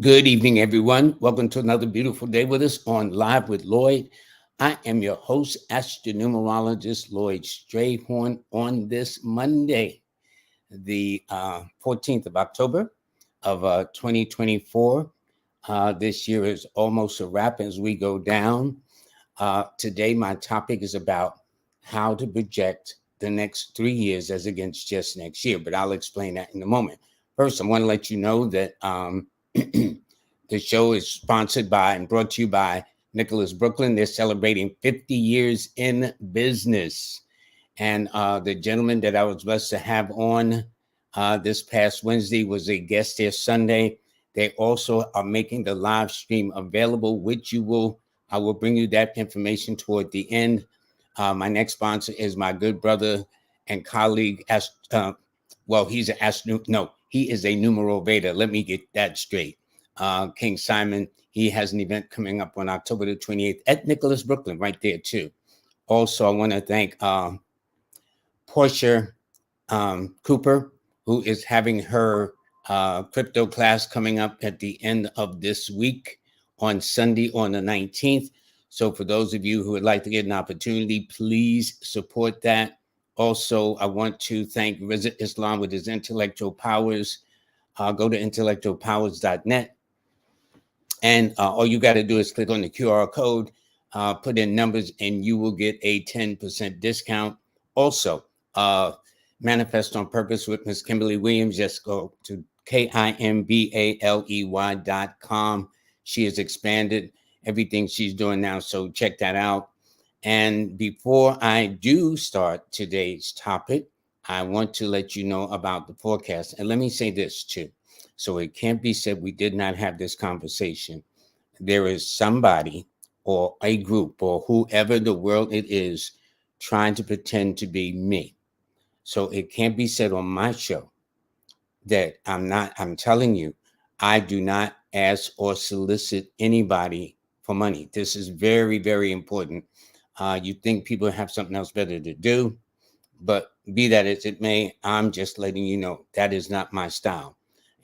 Good evening, everyone. Welcome to another beautiful day with us on Live with Lloyd. I am your host, astronumerologist Lloyd Strayhorn, on this Monday, the 14th of October of 2024. This year is almost a wrap as we go down. Today, my topic is about how to project the next 3 years as against just next year, but I'll explain that in a moment. First, I want to let you know that the show is sponsored by and brought to you by Nicholas Brooklyn. They're celebrating 50 years in business. And the gentleman that I was blessed to have on this past Wednesday was a guest there Sunday. They also are making the live stream available, which I will bring you that information toward the end. My next sponsor is my good brother and colleague. He is a numero beta. Let me get that straight. King Simon, he has an event coming up on October the 28th at Nicholas Brooklyn, right there too. Also, I want to thank Portia Cooper, who is having her crypto class coming up at the end of this week on Sunday on the 19th. So for those of you who would like to get an opportunity, please support that. Also, I want to thank Rizat Islam with his intellectual powers. Go to intellectualpowers.net. And all you got to do is click on the QR code, put in numbers, and you will get a 10% discount. Also, Manifest on Purpose with Miss Kimberly Williams. Just go to KIMBALEY.com. She has expanded everything she's doing now, so check that out. And before I do start today's topic, I want to let you know about the forecast. And let me say this too. So it can't be said we did not have this conversation. There is somebody or a group or whoever the world it is trying to pretend to be me. So it can't be said on my show that I'm telling you, I do not ask or solicit anybody for money. This is very, very important. You think people have something else better to do, but be that as it may, I'm just letting you know that is not my style.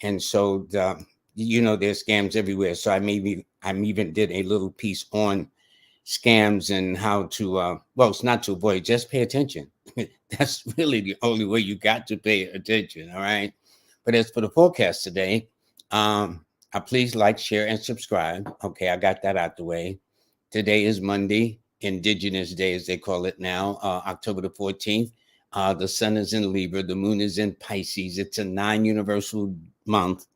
And so, there's scams everywhere. So I even did a little piece on scams and how to, it's not to avoid, just pay attention. That's really the only way you got to pay attention. All right. But as for the forecast today, please like, share, and subscribe. Okay. I got that out the way. Today is Monday, Indigenous Day, as they call it now, October the 14th. The sun is in Libra, the moon is in Pisces. It's a 9 universal month,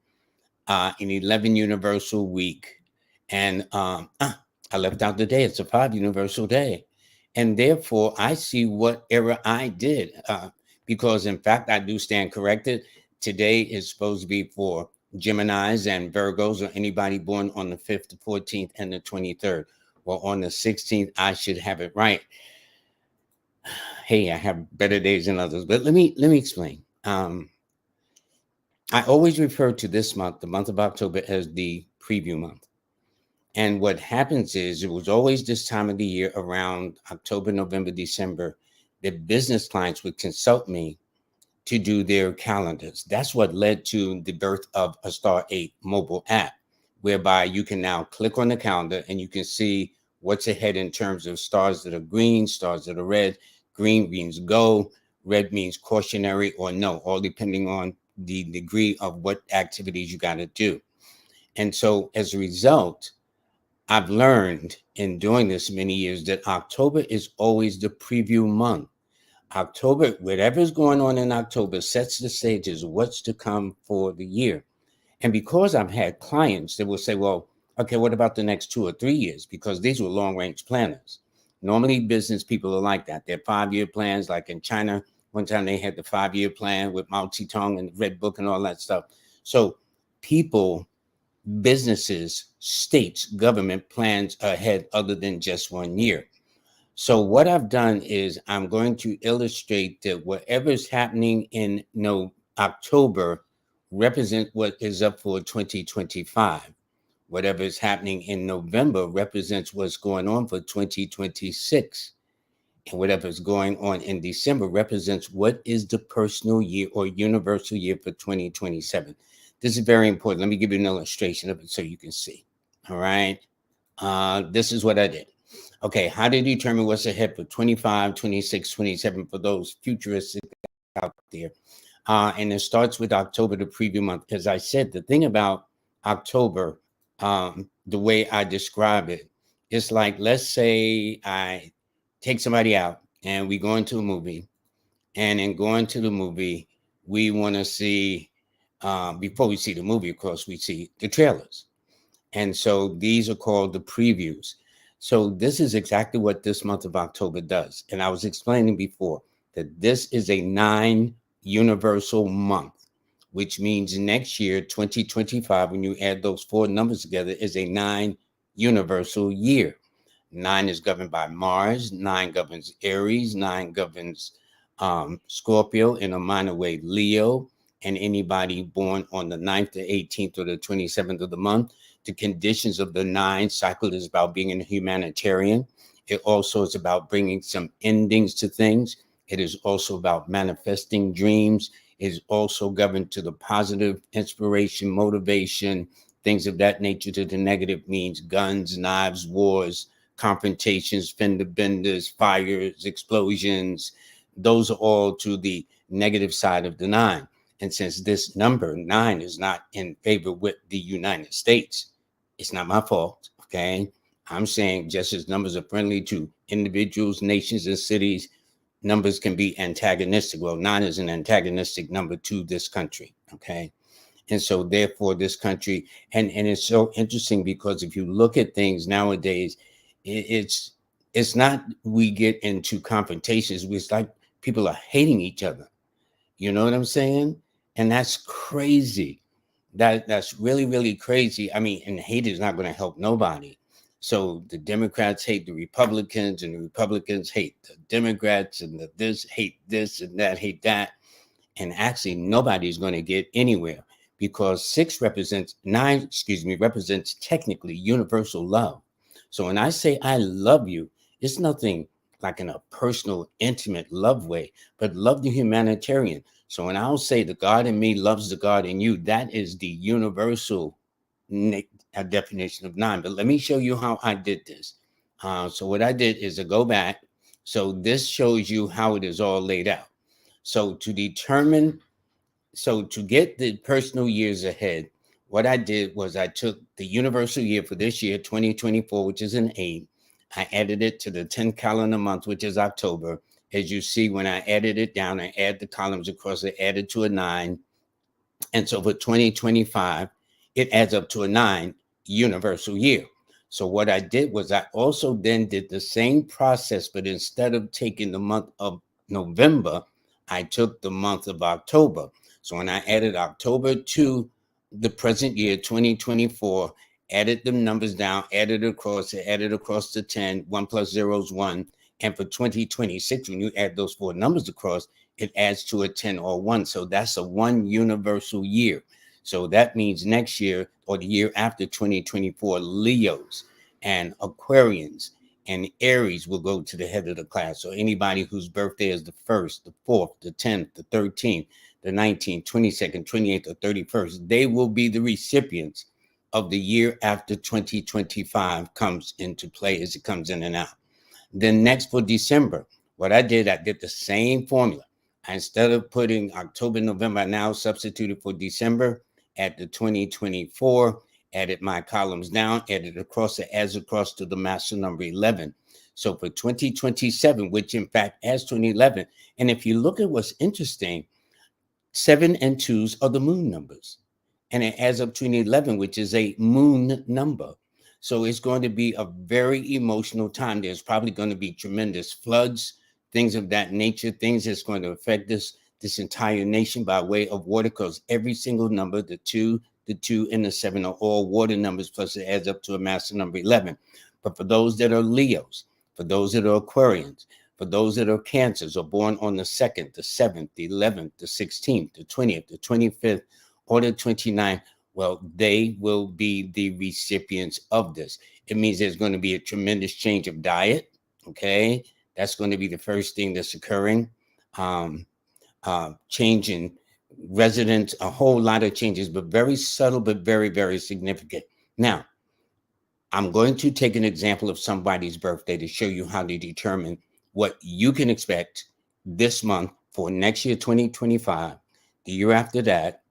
an 11 universal week. And I left out the day. It's a 5 universal day. And therefore, I see what error I did because, in fact, I do stand corrected. Today is supposed to be for Geminis and Virgos or anybody born on the 5th, the 14th, and the 23rd. Well, on the 16th, I should have it right. Hey, I have better days than others, but let me explain. I always refer to this month, the month of October, as the preview month. And what happens is it was always this time of the year around October, November, December, that business clients would consult me to do their calendars. That's what led to the birth of a Star 8 mobile app, whereby you can now click on the calendar and you can see what's ahead in terms of stars that are green, stars that are red. Green means go, red means cautionary or no, all depending on the degree of what activities you got to do. And so as a result, I've learned in doing this many years that October is always the preview month. October, whatever's going on in October, sets the stage as what's to come for the year. And because I've had clients that will say, well, okay, what about the next 2 or 3 years? Because these were long-range planners. Normally, business people are like that. They're 5-year plans. Like in China, one time they had the 5-year plan with Mao Zedong and the Red Book and all that stuff. So people, businesses, states, government plans ahead other than just 1 year. So what I've done is I'm going to illustrate that whatever's happening in October represent what is up for 2025. Whatever is happening in November represents what's going on for 2026. And whatever is going on in December represents what is the personal year or universal year for 2027. This is very important. Let me give you an illustration of it so you can see. All right. This is what I did. Okay, how to determine what's ahead for 25, 26, 27 for those futurists out there. And it starts with October, the preview month. As I said, the thing about October, the way I describe it, it's like, let's say I take somebody out and we go into a movie. And in going to the movie, we want to see, before we see the movie, of course, we see the trailers. And so these are called the previews. So this is exactly what this month of October does. And I was explaining before that this is a 9 universal month, which means next year, 2025, when you add those 4 numbers together, is a 9 universal year. 9 is governed by Mars, 9 governs Aries, 9 governs Scorpio, in a minor way, Leo, and anybody born on the 9th, the 18th, or the 27th of the month. The conditions of the 9 cycle is about being a humanitarian. It also is about bringing some endings to things. It is also about manifesting dreams. It is also governed to the positive, inspiration, motivation, things of that nature. To the negative means guns, knives, wars, confrontations, fender benders, fires, explosions. Those are all to the negative side of the 9. And since this number 9 is not in favor with the United States, it's not my fault. Okay. I'm saying just as numbers are friendly to individuals, nations, and cities, numbers can be antagonistic. Well, 9 is an antagonistic number to this country. Okay. And so therefore this country, and it's so interesting because if you look at things nowadays, it's not we get into confrontations. It's like people are hating each other. You know what I'm saying? And that's crazy. That's really, really crazy. I mean, and hate is not going to help nobody. So the Democrats hate the Republicans, and the Republicans hate the Democrats, and the this hate this and that hate that. And actually, nobody's going to get anywhere because 6 represents 9, represents technically universal love. So when I say I love you, it's nothing like in a personal, intimate love way, but love the humanitarian. So when I'll say the God in me loves the God in you, that is the universal definition of 9. But let me show you how I did this. So what I did is to go back. So this shows you how it is all laid out. So to get the personal years ahead, what I did was I took the universal year for this year, 2024, which is an 8. I added it to the 10th calendar month, which is October. As you see, when I added it down, I add the columns across, it added to a 9. And so for 2025, it adds up to a 9 universal year. So what I did was I also then did the same process, but instead of taking the month of November, I took the month of October. So when I added October to the present year, 2024, added the numbers down, added across to 10, 1 plus 0 is 1. And for 2026, when you add those 4 numbers across, it adds to a 10 or 1. So that's a 1 universal year. So that means next year or the year after 2024, Leos and Aquarians and Aries will go to the head of the class. So anybody whose birthday is the 1st, the 4th, the 10th, the 13th, the 19th, 22nd, 28th, or 31st, they will be the recipients of the year after 2025 comes into play as it comes in and out. Then next for December, what I did the same formula. Instead of putting October, November, I now substituted for December at the 2024, added my columns down, added across, it adds across to the master number 11. So for 2027, which in fact adds to an 11. And if you look at what's interesting, 7 and 2s are the moon numbers. And it adds up to an 11, which is a moon number. So it's going to be a very emotional time. There's probably going to be tremendous floods, things of that nature, things that's going to affect this entire nation by way of water, because every single number, the 2, and the 7 are all water numbers, plus it adds up to a master number 11. But for those that are Leos, for those that are Aquarians, for those that are Cancers or born on the 2nd, the 7th, the 11th, the 16th, the 20th, the 25th, or the 29th, well, they will be the recipients of this. It means there's going to be a tremendous change of diet. Okay. That's going to be the first thing that's occurring. Changing residents, a whole lot of changes, but very subtle, but very, very significant. Now, I'm going to take an example of somebody's birthday to show you how to determine what you can expect this month for next year, 2025, the year after that,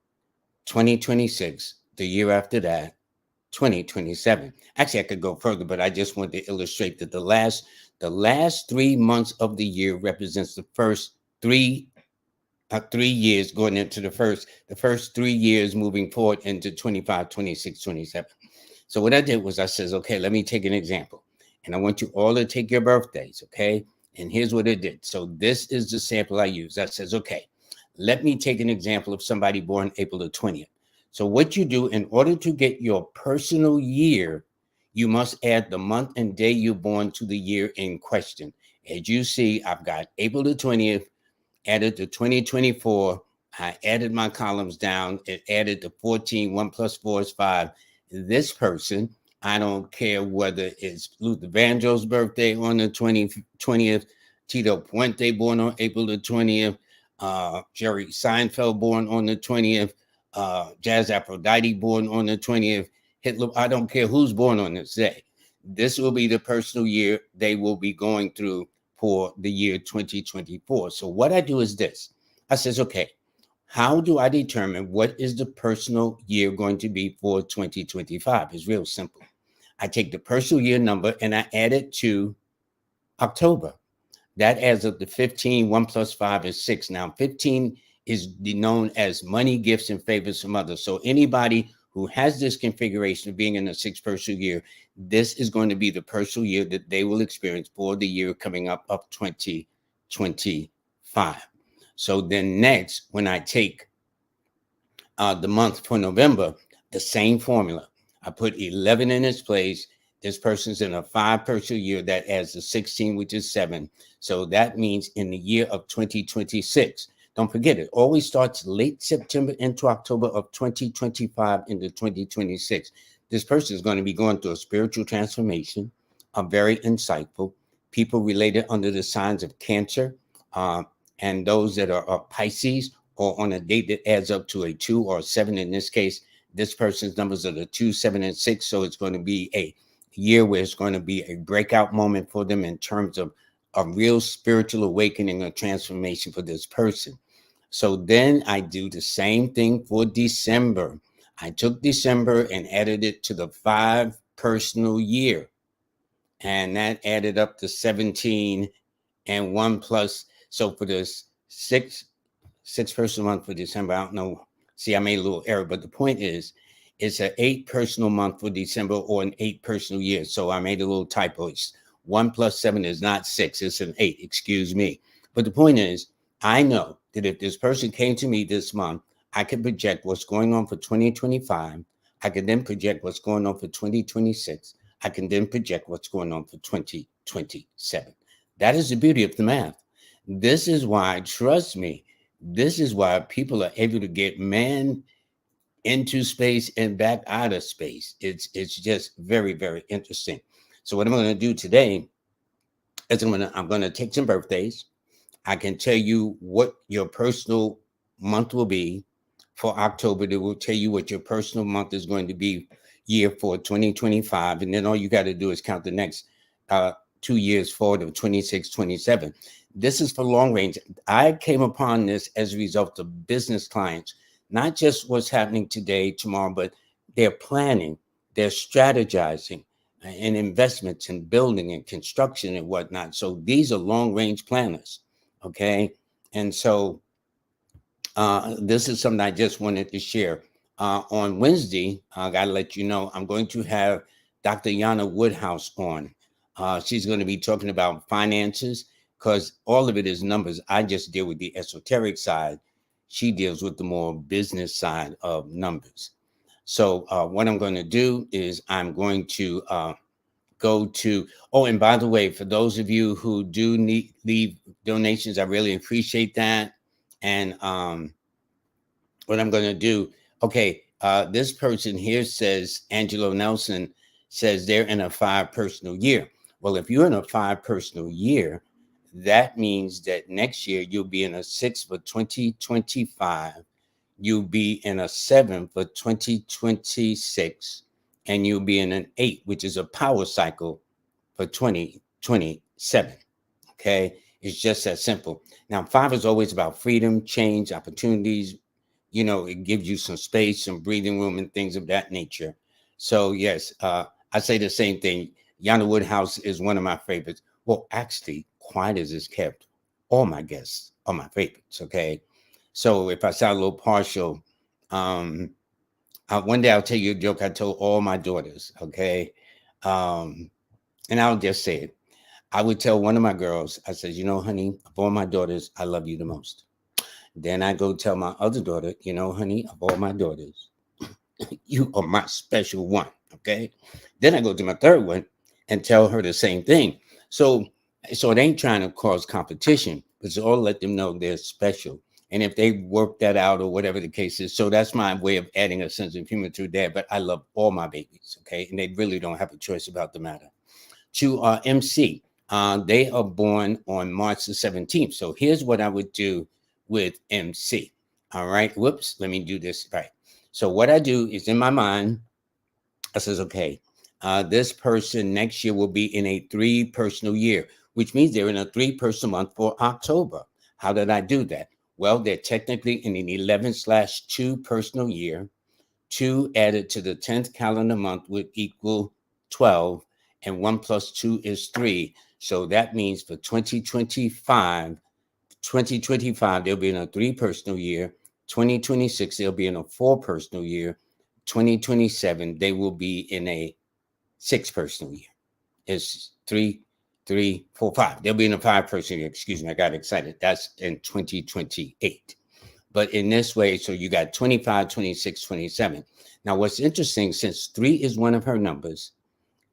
2026, the year after that, 2027. Actually, I could go further, but I just want to illustrate that the last 3 months of the year represents the first 3 years going into the first 3 years moving forward into 25, 26, 27. So what I did was I says, okay, let me take an example. And I want you all to take your birthdays, okay? And here's what it did. So this is the sample I use. I says, okay, let me take an example of somebody born April the 20th. So what you do in order to get your personal year, you must add the month and day you're born to the year in question. As you see, I've got April the 20th, added to 2024. I added my columns down. It added to 14. 1 plus 4 is 5. This person, I don't care whether it's Luther Vandross's birthday on the 20th, Tito Puente born on April the 20th, Jerry Seinfeld born on the 20th, Jazz Aphrodite born on the 20th, Hitler, I don't care who's born on this day. This will be the personal year they will be going through for the year 2024. So what I do is this. I says, okay, how do I determine what is the personal year going to be for 2025? It's real simple. I take the personal year number and I add it to October. That adds up to 15. 1 plus 5 is 6. Now, 15 is known as money, gifts, and favors from others. So anybody who has this configuration of being in a 6 personal year, this is going to be the personal year that they will experience for the year coming up of 2025. So then next, when I take the month for November, the same formula. I put 11 in its place. This person's in a 5 personal year that adds the 16, which is 7. So that means in the year of 2026, don't forget it always starts late September into October of 2025 into 2026. This person is going to be going through a spiritual transformation, very insightful. People related under the signs of Cancer, and those that are Pisces, or on a date that adds up to a 2 or a 7. In this case, this person's numbers are the 2, 7, and 6. So it's going to be a year where it's going to be a breakout moment for them in terms of a real spiritual awakening or transformation for this person. So then I do the same thing for December. I took December and added it to the 5 personal year. And that added up to 17 and 1 plus. So for this 6 personal month for December, I don't know. See, I made a little error, but the point is, it's an 8 personal month for December or an 8 personal year. So I made a little typo. It's 1 plus 7 is not 6. It's an 8. Excuse me. But the point is, I know that if this person came to me this month, I could project what's going on for 2025. I can then project what's going on for 2026. I can then project what's going on for 2027. That is the beauty of the math. This is why, trust me, this is why people are able to get man into space and back out of space. It's just very, very interesting. So what I'm going to do today is I'm going to take some birthdays. I can tell you what your personal month will be for October. It will tell you what your personal month is going to be year for 2025. And then all you got to do is count the next 2 years forward of 26, 27. This is for long range. I came upon this as a result of business clients, not just what's happening today, tomorrow, but they're planning, they're strategizing in investments and building and construction and whatnot. So these are long range planners. Okay. And so this is something I just wanted to share. On Wednesday, I got to let you know, I'm going to have Dr. Yana Woodhouse on. She's going to be talking about finances because all of it is numbers. I just deal with the esoteric side. She deals with the more business side of numbers. So what I'm going to do is I'm going to go to, oh, and by the way, for those of you who do need leave donations, I really appreciate that. And what I'm going to do, okay, this person here says, Angelo Nelson says they're in a 5 personal year. Well, if you're in a 5 personal year, that means that next year you'll be in a 6 for 2025. you'll be in a 7 for 2026, and you'll be in an 8, which is a power cycle for 2027. Okay, it's just that simple. Now, 5 is always about freedom, change, opportunities. It gives you some space, some breathing room, and things of that nature. So, yes, I say the same thing. Yana Woodhouse is one of my favorites. Well, actually, quiet as is kept, all my guests are my favorites. Okay, so if I sound a little partial, um, one day I'll tell you a joke I told all my daughters. Okay, um, and I'll just say it. I would tell one of my girls, I said, honey, of all my daughters, I love you the most. Then I go tell my other daughter, honey, of all my daughters, you are my special one. Okay. Then I go to my third one and tell her the same thing. So, so it ain't trying to cause competition, but it's all let them know they're special. And if they work that out or whatever the case is, so that's my way of adding a sense of humor to that. But I love all my babies. Okay. And they really don't have a choice about the matter. To MC, they are born on March the 17th. So here's what I would do with MC. All right. Whoops. Let me do this right. So what I do is in my mind, I says, okay, this person next year will be in a 3 personal year, which means they're in a 3 personal month for October. How did I do that? Well, they're technically in an 11/2 personal year. 2 added to the 10th calendar month would equal 12, and 1 plus 2 is 3. So that means for 2025, they'll be in a 3 personal year. 2026, they'll be in a 4 personal year. 2027, they will be in a 6 personal year. It's 3, 3, 4, 5. They'll be in a 5 personal year. Excuse me, I got excited. That's in 2028. But in this way, so you got 25, 26, 27. Now, what's interesting, since 3 is one of her numbers,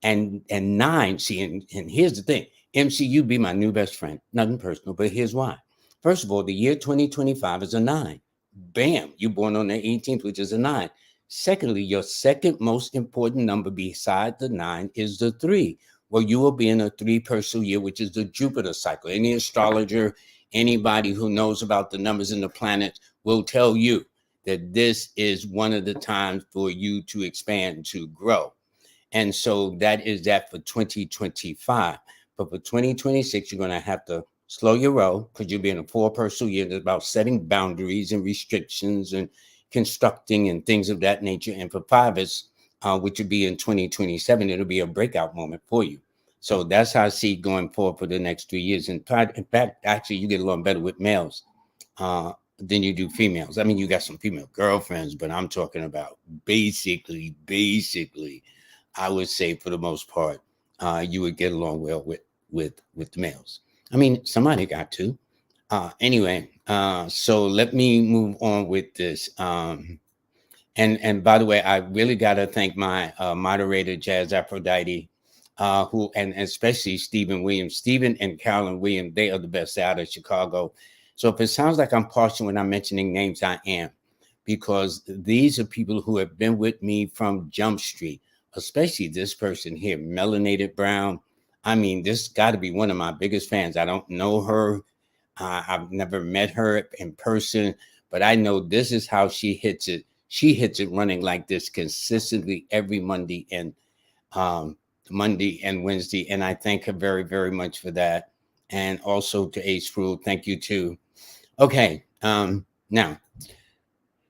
and 9, see, and here's the thing, MCU be my new best friend. Nothing personal, but here's why. First of all, the year 2025 is a 9. Bam, you born on the 18th, which is a 9. Secondly, your second most important number beside the 9 is the 3. Well, you will be in a 3 personal year, which is the Jupiter cycle. Any astrologer, anybody who knows about the numbers in the planets will tell you that this is one of the times for you to expand, to grow. And so that is that for 2025. But for 2026, you're going to have to slow your roll because you'll be in a 4 personal year. It's about setting boundaries and restrictions and constructing and things of that nature. And for 5, which would be in 2027, it'll be a breakout moment for you. So that's how I see it going forward for the next 3 years. In fact, actually, you get along better with males than you do females. I mean, you got some female girlfriends, but I'm talking about basically, I would say for the most part, you would get along well with the males. I mean, somebody got to. Anyway, so let me move on with this. And by the way, I really got to thank my moderator, Jazz Aphrodite, who and especially Stephen Williams. Stephen and Carolyn Williams, they are the best out of Chicago. So if it sounds like I'm partial when I'm mentioning names, I am, because these are people who have been with me from Jump Street, especially this person here, Melanated Brown. I mean, this got to be one of my biggest fans. I don't know her. I've never met her in person, but I know this is how she hits it. She hits it running like this consistently every Monday and Wednesday. And I thank her very, very much for that. And also to Ace Fruit, thank you too. Okay. Now,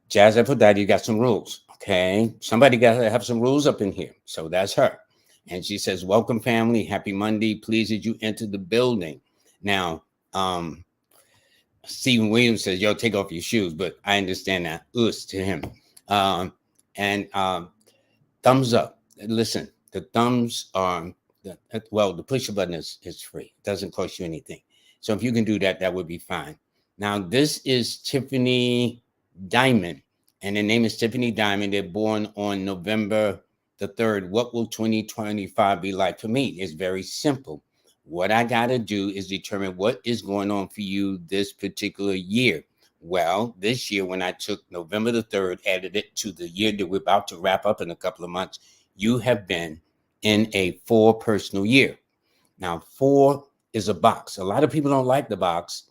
Jazz Aphrodite got some rules. Okay. Somebody got to have some rules up in here. So that's her. And she says, welcome family. Happy Monday. Please, as you enter the building. Now, Stephen Williams says, yo, take off your shoes. But I understand that. To him. And thumbs up. Listen, the thumbs are, the push button is free. It doesn't cost you anything. So if you can do that, that would be fine. Now, this is Tiffany Diamond, and the name is Tiffany Diamond. They're born on November the 3rd. What will 2025 be like for me? It's very simple. What I got to do is determine what is going on for you this particular year. Well, this year, when I took November the 3rd, added it to the year that we're about to wrap up in a couple of months, you have been in a 4 personal year. Now, 4 is a box. A lot of people don't like the box.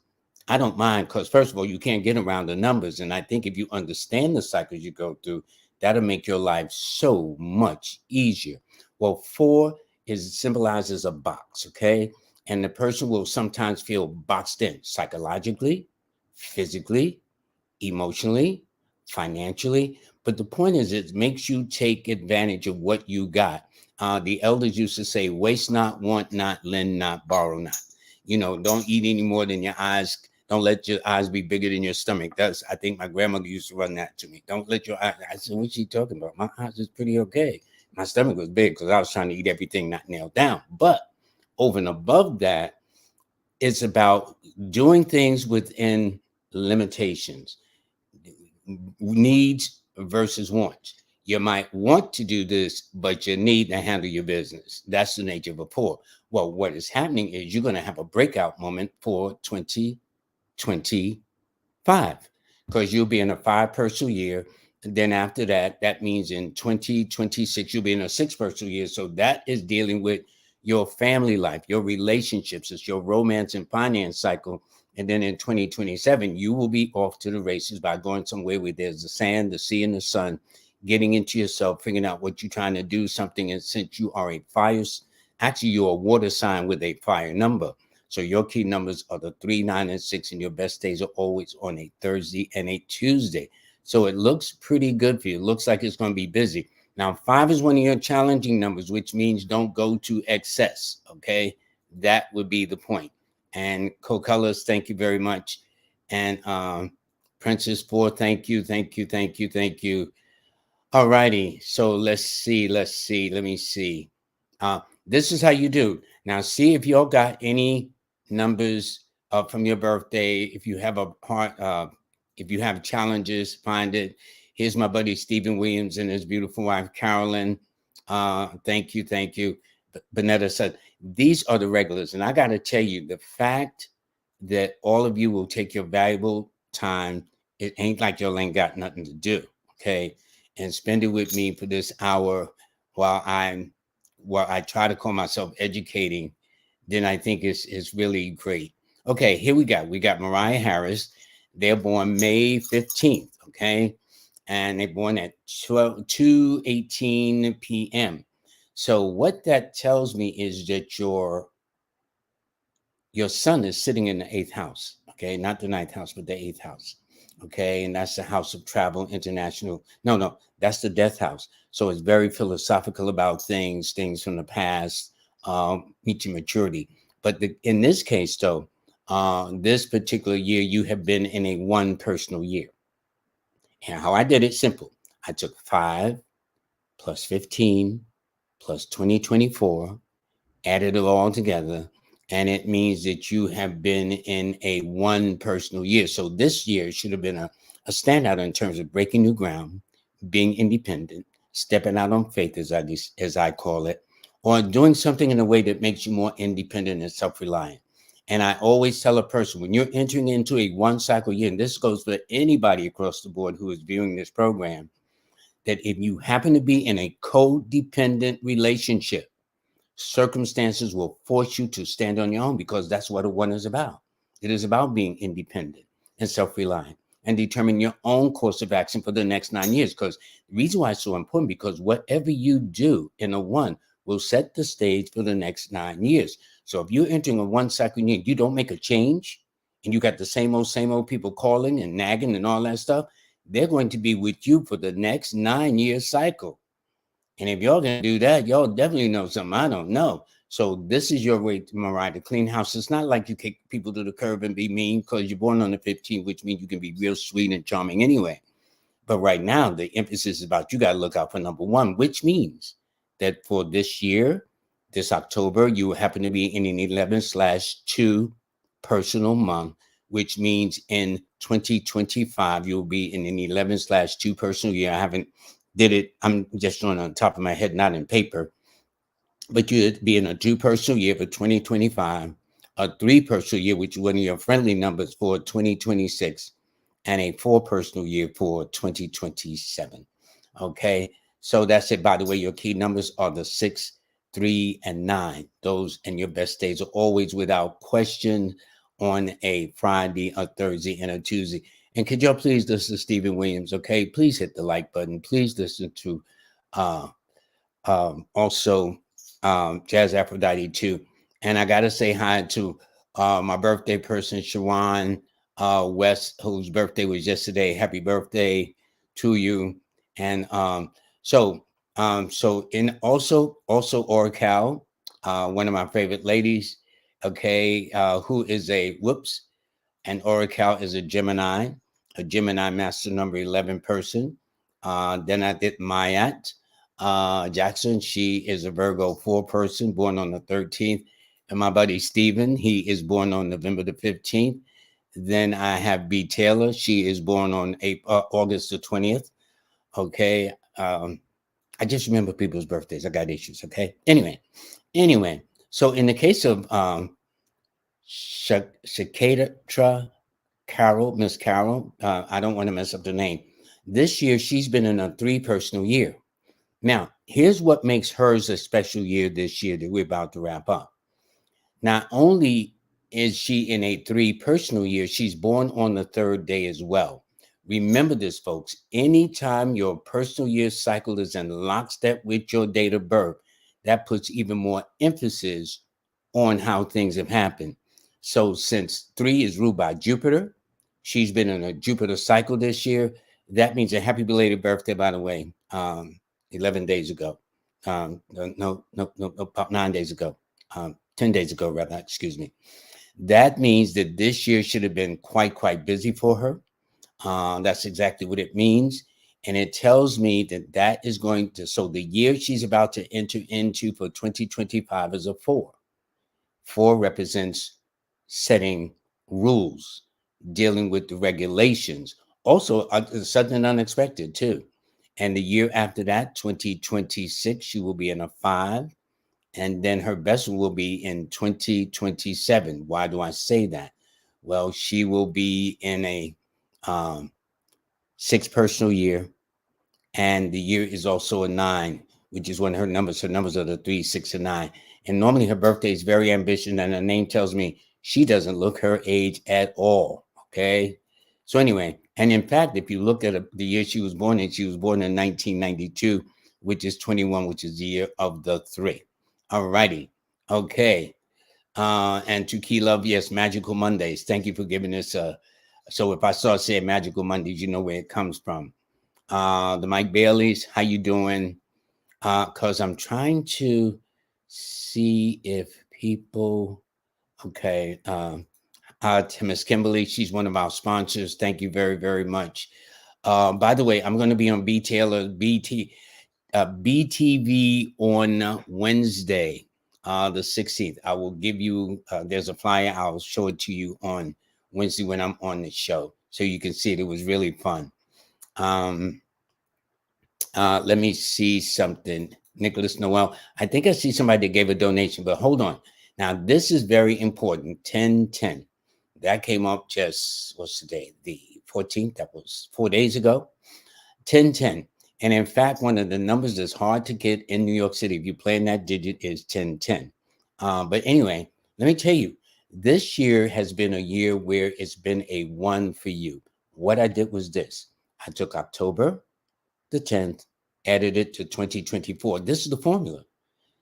I don't mind because, first of all, you can't get around the numbers. And I think if you understand the cycles you go through, that'll make your life so much easier. Well, four is symbolizes a box, okay? And the person will sometimes feel boxed in psychologically, physically, emotionally, financially. But the point is, it makes you take advantage of what you got. The elders used to say, waste not, want not, lend not, borrow not. Don't eat any more than your eyes. Don't let your eyes be bigger than your stomach. I think my grandmother used to run that to me. Don't let your eyes. I said, what's she talking about? My eyes is pretty okay. My stomach was big because I was trying to eat everything not nailed down. But over and above that, it's about doing things within limitations, needs versus wants. You might want to do this, but you need to handle your business. That's the nature of a poor. Well, what is happening is you're going to have a breakout moment for 2025 because you'll be in a 5 personal year. And then after that, that means in 2026, you'll be in a 6 personal year. So that is dealing with your family life, your relationships, it's your romance and finance cycle. And then in 2027, you will be off to the races by going somewhere where there's the sand, the sea, and the sun, getting into yourself, figuring out what you're trying to do, something. And since you are a fire, actually, you're a water sign with a fire number. So your key numbers are the 3, 9, and 6, and your best days are always on a Thursday and a Tuesday. So it looks pretty good for you. It looks like it's going to be busy. Now, 5 is one of your challenging numbers, which means don't go to excess. Okay. That would be the point. And co-colors, thank you very much. And Princess 4, thank you, thank you, thank you, thank you. All righty. So let's see. Let me see. This is how you do. Now, see if y'all got any numbers from your birthday. If you have a part, if you have challenges, find it. Here's my buddy Stephen Williams and his beautiful wife Carolyn. Thank you, thank you. Bonetta said these are the regulars, and I got to tell you, the fact that all of you will take your valuable time. It ain't like y'all ain't got nothing to do. Okay, and spend it with me for this hour while I try to call myself educating, then I think it's really great. Okay, here we got Mariah Harris. They're born May 15th, okay? And they're born at 2:18 p.m. So what that tells me is that your sun is sitting in the eighth house, okay? Not the ninth house, but the eighth house, okay? And that's the house of travel, international. No, that's the death house. So it's very philosophical about things from the past, reaching maturity. But in this case, though, this particular year, you have been in a 1 personal year. And how I did it, simple. I took 5 plus 15 plus 2024, added it all together, and it means that you have been in a 1 personal year. So this year should have been a standout in terms of breaking new ground, being independent, stepping out on faith, as I call it, or doing something in a way that makes you more independent and self-reliant. And I always tell a person, when you're entering into a 1 cycle year, and this goes for anybody across the board who is viewing this program, that if you happen to be in a codependent relationship, circumstances will force you to stand on your own because that's what a 1 is about. It is about being independent and self-reliant and determine your own course of action for the next 9 years. Because the reason why it's so important, because whatever you do in a 1 will set the stage for the next 9 years. So if you're entering a 1 cycle year, you don't make a change and you got the same old people calling and nagging and all that stuff, they're going to be with you for the next 9 year cycle. And if y'all gonna do that, y'all definitely know something I don't know. So this is your way, Mariah, to clean house. It's not like you kick people to the curb and be mean because you're born on the 15th, which means you can be real sweet and charming anyway. But right now, the emphasis is about you got to look out for number 1, which means that for this year, this October, you happen to be in an 11/2 personal month, which means in 2025, you'll be in an 11/2 personal year. I haven't did it. I'm just doing it on top of my head, not in paper. But you'd be in a 2 personal year for 2025, a 3 personal year, which is one of your friendly numbers for 2026, and a 4 personal year for 2027. Okay. So that's it. By the way, your key numbers are the 6, 3, and 9. Those and your best days are always without question on a Friday, a Thursday, and a Tuesday. And could y'all please listen to Stephen Williams? Okay, please hit the like button. Please listen to uh, also Jazz Aphrodite too. And I got to say hi to my birthday person, Shawan West, whose birthday was yesterday. Happy birthday to you. And so in also Orcal, one of my favorite ladies, okay, who is and Oracle is a Gemini master number 11 person. Then I did Mayat Jackson. She is a Virgo 4 person, born on the 13th. And my buddy Steven, he is born on November the 15th. Then I have B. Taylor. She is born on August the 20th. Okay. I just remember people's birthdays. I got issues. Okay. Anyway. So in the case of Shakatra Carol, Miss Carol, I don't want to mess up the name. This year, she's been in a 3 personal year. Now, here's what makes hers a special year this year that we're about to wrap up. Not only is she in a 3 personal year, she's born on the 3rd day as well. Remember this, folks. Anytime your personal year cycle is in lockstep with your date of birth, that puts even more emphasis on how things have happened. So since 3 is ruled by Jupiter, she's been in a Jupiter cycle this year. That means a happy belated birthday, by the way, 11 days ago. No, about 9 days ago. 10 days ago, rather, excuse me. That means that this year should have been quite busy for her. That's exactly what it means. And it tells me that is going to, so the year she's about to enter into for 2025 is a 4. 4 represents setting rules, dealing with the regulations. Also, something unexpected too. And the year after that, 2026, she will be in a 5. And then her best one will be in 2027. Why do I say that? Well, she will be in a 6 personal year. And the year is also a 9, which is one of her numbers. Her numbers are the 3, 6, and 9. And normally her birthday is very ambitious, and her name tells me she doesn't look her age at all. Okay. So anyway, and in fact, if you look at the year she was born in 1992, which is 21, which is the year of the 3. All righty. Okay. And to Key Love, yes, Magical Mondays. Thank you for giving us so if I saw say Magical Mondays, you know where it comes from. The Mike Baileys, how you doing? Because I'm trying to see if people, okay. To Miss Kimberly, she's one of our sponsors. Thank you very much. By the way, I'm going to be on BTV on Wednesday, the 16th. I will give you, there's a flyer. I'll show it to you on Wednesday when I'm on the show, so you can see it. It was really fun. Let me see something. Nicholas Noel. I think I see somebody that gave a donation, but hold on. Now, this is very important. 1010. That came up just, what's today? The 14th. That was 4 days ago. 1010. And in fact, one of the numbers that's hard to get in New York City, if you play in that digit, is 1010. But anyway, let me tell you, this year has been a year where it's been a 1 for you. What I did was this. I took October the 10th, added it to 2024. This is the formula.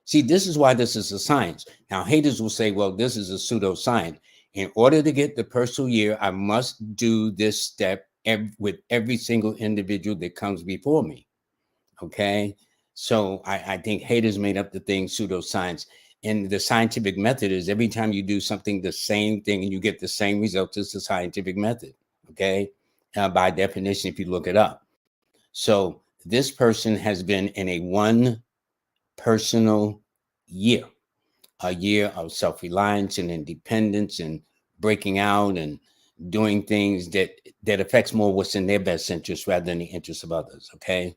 See, this is why this is a science. Now, haters will say, well, this is a pseudoscience. In order to get the personal year, I must do this step with every single individual that comes before me. Okay? So I think haters made up the thing pseudoscience. And the scientific method is every time you do something, the same thing, and you get the same results, it's the scientific method. Okay? By definition, if you look it up. So this person has been in a 1 personal year, a year of self-reliance and independence and breaking out and doing things that affects more what's in their best interest rather than the interests of others. Okay.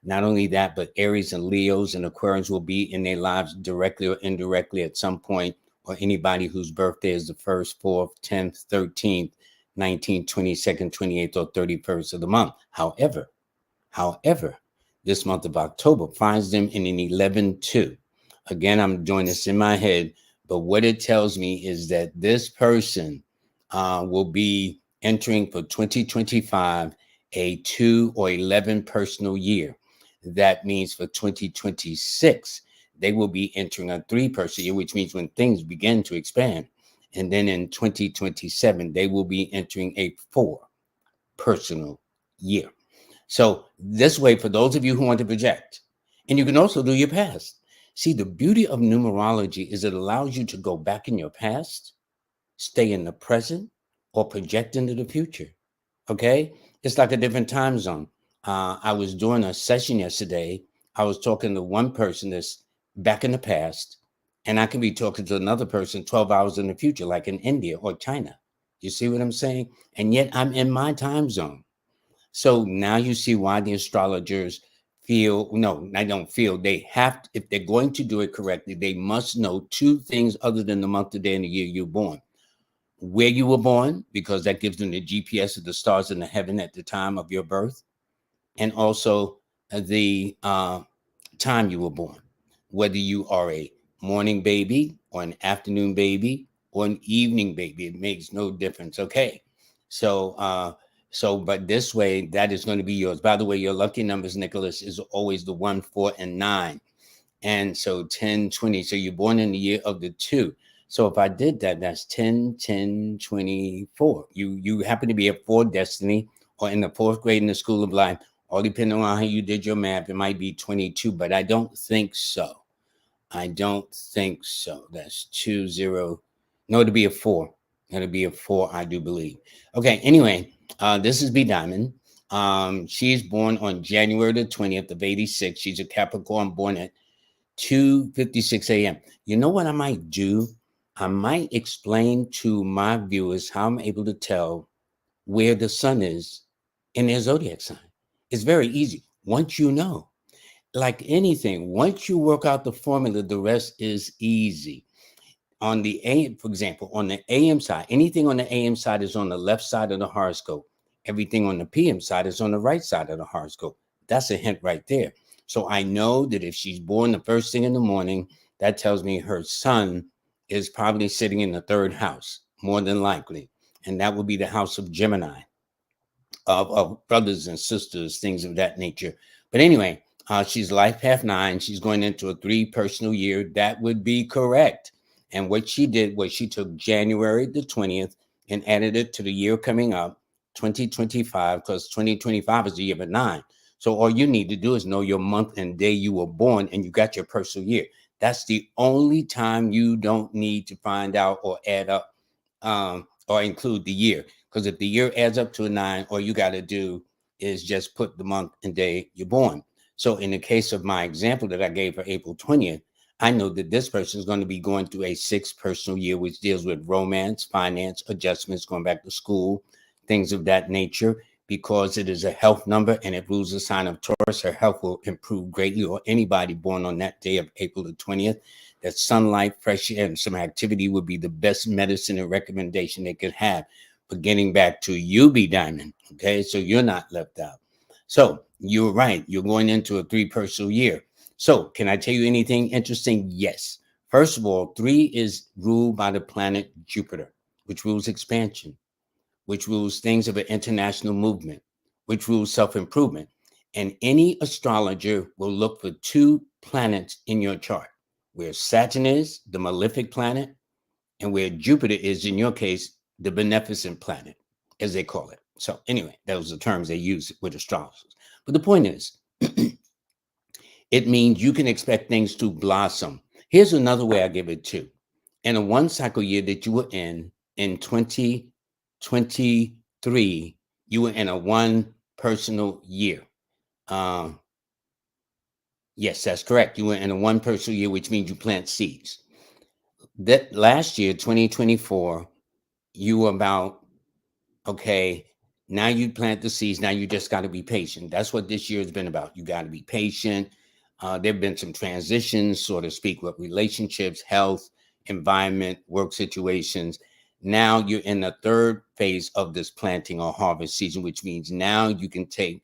Not only that, but Aries and Leos and Aquarians will be in their lives directly or indirectly at some point, or anybody whose birthday is the 1st, 4th, 10th, 13th, 19th, 22nd, 28th, or 31st of the month. However, this month of October finds them in an 11-2. Again, I'm doing this in my head, but what it tells me is that this person will be entering for 2025 a 2 or 11 personal year. That means for 2026, they will be entering a 3 personal year, which means when things begin to expand. And then in 2027, they will be entering a 4 personal year. So this way, for those of you who want to project, and you can also do your past. See, the beauty of numerology is it allows you to go back in your past, stay in the present, or project into the future. Okay? It's like a different time zone. I was doing a session yesterday. I was talking to one person that's back in the past, and I can be talking to another person 12 hours in the future, like in India or China. You see what I'm saying? And yet I'm in my time zone. So now you see why the astrologers feel, no, I don't feel, they have to, if they're going to do it correctly, they must know two things other than the month, the day, and the year you're born. Where you were born, because that gives them the GPS of the stars in the heaven at the time of your birth, and also the time you were born, whether you are a morning baby or an afternoon baby or an evening baby. It makes no difference. Okay. So, but this way, that is going to be yours. By the way, your lucky numbers, Nicholas, is always the 1, 4, and 9. And so 10, 20. So you're born in the year of the 2. So if I did that, that's 10, 10, 24. You happen to be a 4 destiny or in the 4th grade in the school of life, all depending on how you did your math, it might be 22, but I don't think so. I don't think so. That's 2, 0. No, it'll be a 4. It'll be a 4, I do believe. Okay, anyway, this is B Diamond. She's born on January the 20th of 86. She's a Capricorn, born at 2:56 a.m. You know what I might do? I might explain to my viewers how I'm able to tell where the sun is in their zodiac sign. It's very easy. Once you know, like anything, once you work out the formula, the rest is easy. On the AM, for example, on the AM side, anything on the AM side is on the left side of the horoscope. Everything on the PM side is on the right side of the horoscope. That's a hint right there. So I know that if she's born the first thing in the morning, that tells me her sun is probably sitting in the 3rd house, more than likely. And that would be the house of Gemini, of brothers and sisters, things of that nature. But anyway, she's life path 9. She's going into a 3 personal year. That would be correct. And what she did was she took January the 20th and added it to the year coming up, 2025, because 2025 is the year of 9. So all you need to do is know your month and day you were born, and you got your personal year. That's the only time you don't need to find out or add up or include the year. Because if the year adds up to a 9, all you got to do is just put the month and day you're born. So in the case of my example that I gave for April 20th, I know that this person is going to be going through a 6 personal year, which deals with romance, finance, adjustments, going back to school, things of that nature. Because it is a health number and it rules the sign of Taurus, her health will improve greatly, or anybody born on that day of April the 20th. That sunlight, fresh air, and some activity would be the best medicine and recommendation they could have. But getting back to you, B Diamond, okay? So you're not left out. So you're right. You're going into a 3 personal year. So can I tell you anything interesting? Yes. First of all, 3 is ruled by the planet Jupiter, which rules expansion, which rules things of an international movement, which rules self-improvement. And any astrologer will look for 2 planets in your chart, where Saturn is, the malefic planet, and where Jupiter is, in your case, the beneficent planet, as they call it. So anyway, those are the terms they use with astrologers. But the point is, it means you can expect things to blossom. Here's another way I give it to. In a 1 cycle year that you were in 2023, you were in a 1 personal year. Yes, that's correct. You were in a 1 personal year, which means you plant seeds. That last year, 2024, you were about, okay, now you plant the seeds. Now you just got to be patient. That's what this year has been about. You got to be patient. There have been some transitions, so to speak, with relationships, health, environment, work situations. Now you're in the 3rd phase of this planting or harvest season, which means now you can take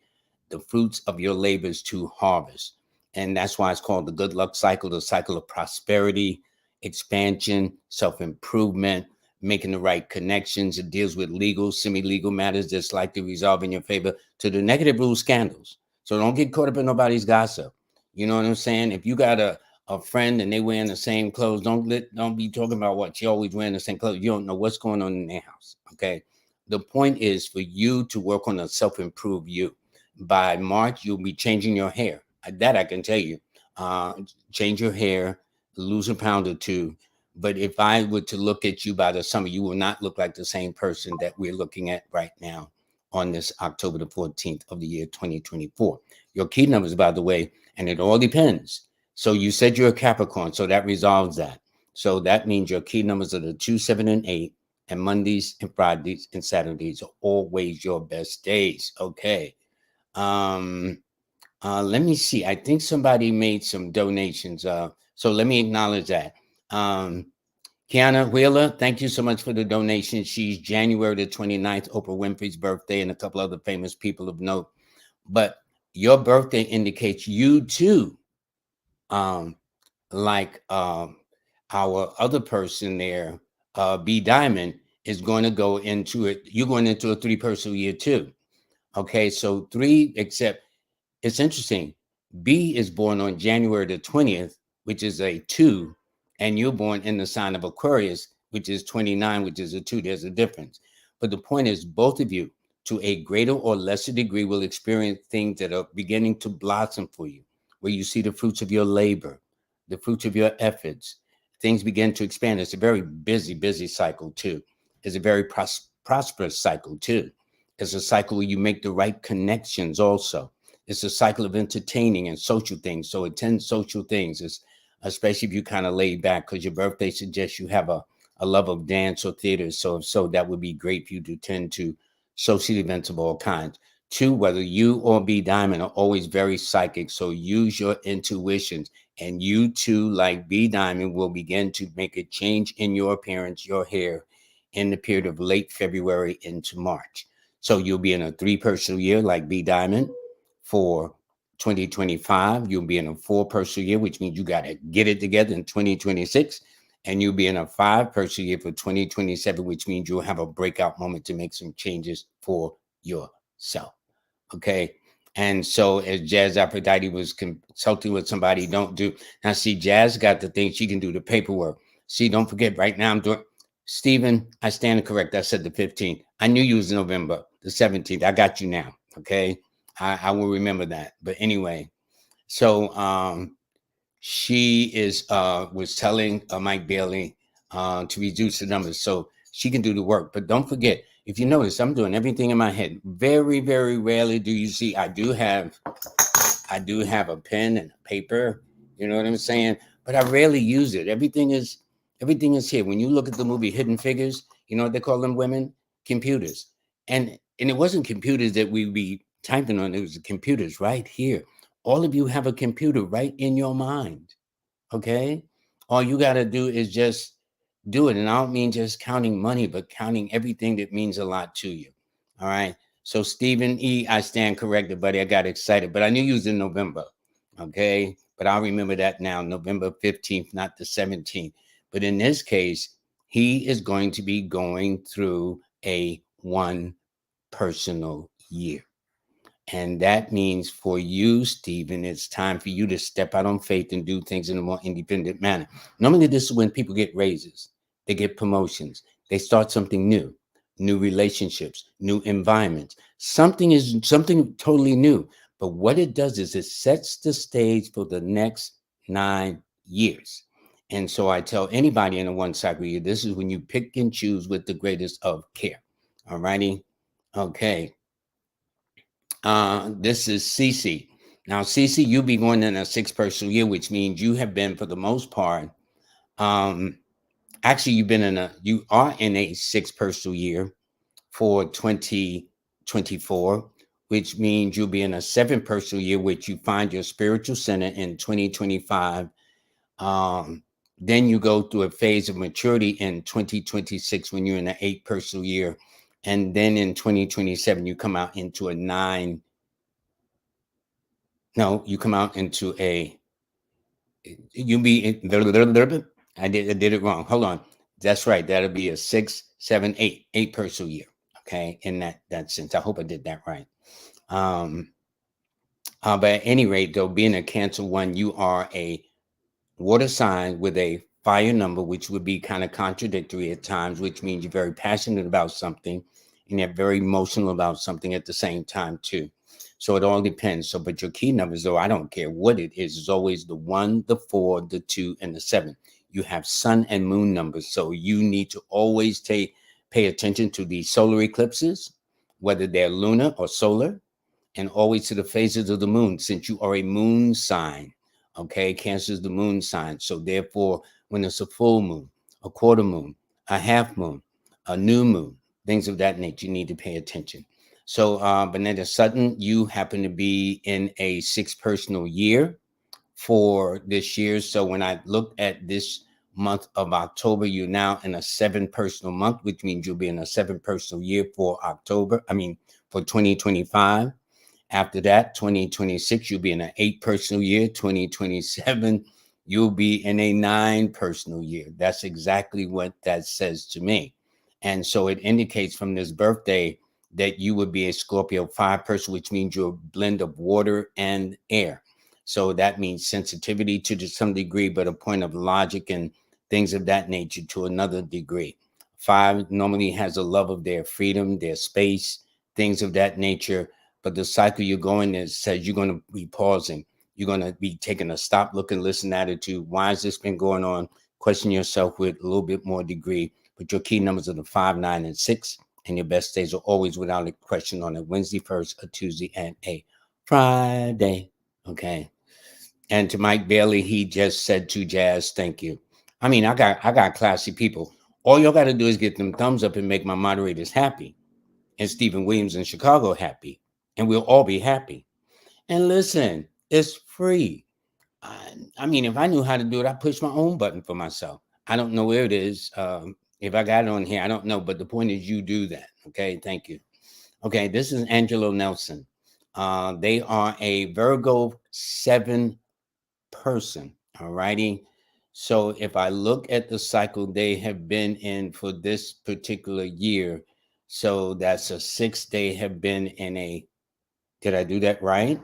the fruits of your labors to harvest. And that's why it's called the good luck cycle, the cycle of prosperity, expansion, self-improvement, making the right connections. It deals with legal, semi-legal matters that's likely to resolve in your favor, to the negative rule scandals. So don't get caught up in nobody's gossip. You know what I'm saying? If you got a friend and they wearing the same clothes, don't be talking about what she always wearing the same clothes. You don't know what's going on in their house. Okay. The point is for you to work on a self-improve you. By March, you'll be changing your hair. That I can tell you. Uh, Change your hair, lose a pound or two. But if I were to look at you by the summer, you will not look like the same person that we're looking at right now on this October the 14th of the year 2024. Your key numbers, by the way, and it all depends. So you said you're a Capricorn, so that resolves that. So that means your key numbers are the 2, 7, and 8, and Mondays and Fridays and Saturdays are always your best days. Okay. Um, Let me see. I think somebody made some donations. So let me acknowledge that. Um, Kiana Wheeler, thank you so much for the donation. She's January the 29th, Oprah Winfrey's birthday, and a couple other famous people of note. But your birthday indicates you too, um, like our other person there, B Diamond, is going to go into it. You're going into a 3 personal year too. Okay, so 3, except it's interesting. B is born on January the 20th, which is a 2, and you're born in the sign of Aquarius, which is 29, which is a 2. There's a difference. But the point is, both of you, to a greater or lesser degree, will experience things that are beginning to blossom for you, where you see the fruits of your labor, the fruits of your efforts. Things begin to expand. It's a very busy, busy cycle, too. It's a very prosperous cycle, too. It's a cycle where you make the right connections, also. It's a cycle of entertaining and social things. So attend social things, especially if you kind of laid back, because your birthday suggests you have a love of dance or theater. So if so, that would be great for you to attend to social events of all kinds. 2, whether you or B Diamond are always very psychic. So use your intuitions. And you too, like B Diamond, will begin to make a change in your appearance, your hair, in the period of late February into March. So you'll be in a 3 personal year like B Diamond for 2025. You'll be in a 4 personal year, which means you got to get it together in 2026. And you'll be in a 5 personal year for 2027, which means you'll have a breakout moment to make some changes for yourself. Okay. And so as Jazz Aphrodite was consulting with somebody, don't do now. See, Jazz got the thing, she can do the paperwork. See, don't forget, right now I'm doing Stephen, I stand correct. I said the 15th. I knew you was November the 17th. I got you now. Okay. I will remember that. But anyway, so she is was telling Mike Bailey to reduce the numbers so she can do the work. But don't forget, if you notice, I'm doing everything in my head. Very, very rarely do you see. I do have a pen and a paper. You know what I'm saying? But I rarely use it. Everything is here. When you look at the movie Hidden Figures, you know what they call them women? Computers. And it wasn't computers that we be typing on. It was the computers right here. All of you have a computer right in your mind. Okay? All you got to do is just do it. And I don't mean just counting money, but counting everything that means a lot to you. All right. So Stephen E, I stand corrected, buddy. I got excited, but I knew you was in November. Okay. But I'll remember that now, November 15th, not the 17th. But in this case, he is going to be going through a 1 personal year. And that means for you, Stephen, it's time for you to step out on faith and do things in a more independent manner. Normally, this is when people get raises, they get promotions, they start something new relationships, new environments. Something totally new. But what it does is it sets the stage for the next 9 years. And so I tell anybody in a 1 cycle year, this is when you pick and choose with the greatest of care. All righty. Okay. This is Cece. Now, Cece, you'll be going in a 6 personal year, which means you have been, for the most part, um, actually, you are in a 6 personal year for 2024, which means you'll be in a 7 personal year, which you find your spiritual center in 2025. Um, then you go through a phase of maturity in 2026 when you're in an 8 personal year. And then in 2027, you come out into a 9. No, you come out into a. You be. I did it wrong. Hold on. That's right. That'll be a 6, 7, 8, 8 personal year. Okay, in that sense. I hope I did that right. Um, but at any rate, though, being a Cancer one, you are a water sign with a fire number, which would be kind of contradictory at times, which means you're very passionate about something and you're very emotional about something at the same time, too. So it all depends. So, but your key numbers, though, I don't care what it is always the 1, the 4, the 2, and the 7. You have sun and moon numbers. So you need to always pay attention to the solar eclipses, whether they're lunar or solar, and always to the phases of the moon, since you are a moon sign. Okay, Cancer is the moon sign. So therefore, when it's a full moon, a quarter moon, a half moon, a new moon, things of that nature, you need to pay attention. So, Benetta Sutton, you happen to be in a 6 personal year for this year. So when I look at this month of October, you're now in a 7 personal month, which means you'll be in a 7 personal year for October. I mean, for 2025. After that, 2026, you'll be in an 8 personal year. 2027, you'll be in a 9 personal year. That's exactly what that says to me. And so it indicates from this birthday that you would be a Scorpio 5 person, which means you're a blend of water and air. So that means sensitivity to some degree, but a point of logic and things of that nature to another degree. 5 normally has a love of their freedom, their space, things of that nature. But the cycle you're going is says you're going to be pausing. You're going to be taking a stop, look, and listen attitude. Why has this been going on? Question yourself with a little bit more degree. But your key numbers are the 5, 9, and 6. And your best days are always without a question on a Wednesday first, a Tuesday, and a Friday. Okay. And to Mike Bailey, he just said to Jazz, thank you. I mean, I got classy people. All y'all got to do is get them thumbs up and make my moderators happy, and Stephen Williams in Chicago happy, and we'll all be happy. And listen, it's free. I mean, if I knew how to do it, I'd push my own button for myself. I don't know where it is. If I got it on here, I don't know. But the point is, you do that. Okay, thank you. Okay, this is Angelo Nelson. They are a Virgo 7 person. All righty. So if I look at the cycle they have been in for this particular year, so that's a 6. They have been in a. Did I do that right?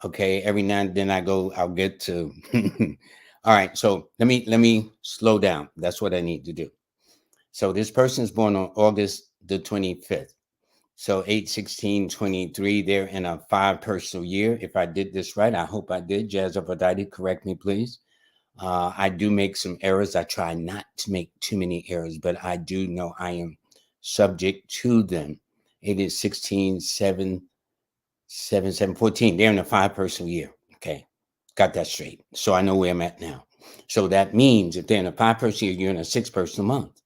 Okay. Every now and then I'll get to. All right. So let me slow down. That's what I need to do. So this person is born on August the 25th. So 8, 16, 23. They're in a 5 personal year. If I did this right, I hope I did. Jazz Aphrodite, correct me, please. I do make some errors. I try not to make too many errors, but I do know I am subject to them. It is 16, 7, 7, 7, 14. They're in a 5 personal year. Okay. Got that straight. So I know where I'm at now. So that means if they're in a 5 personal year, you're in a 6 personal month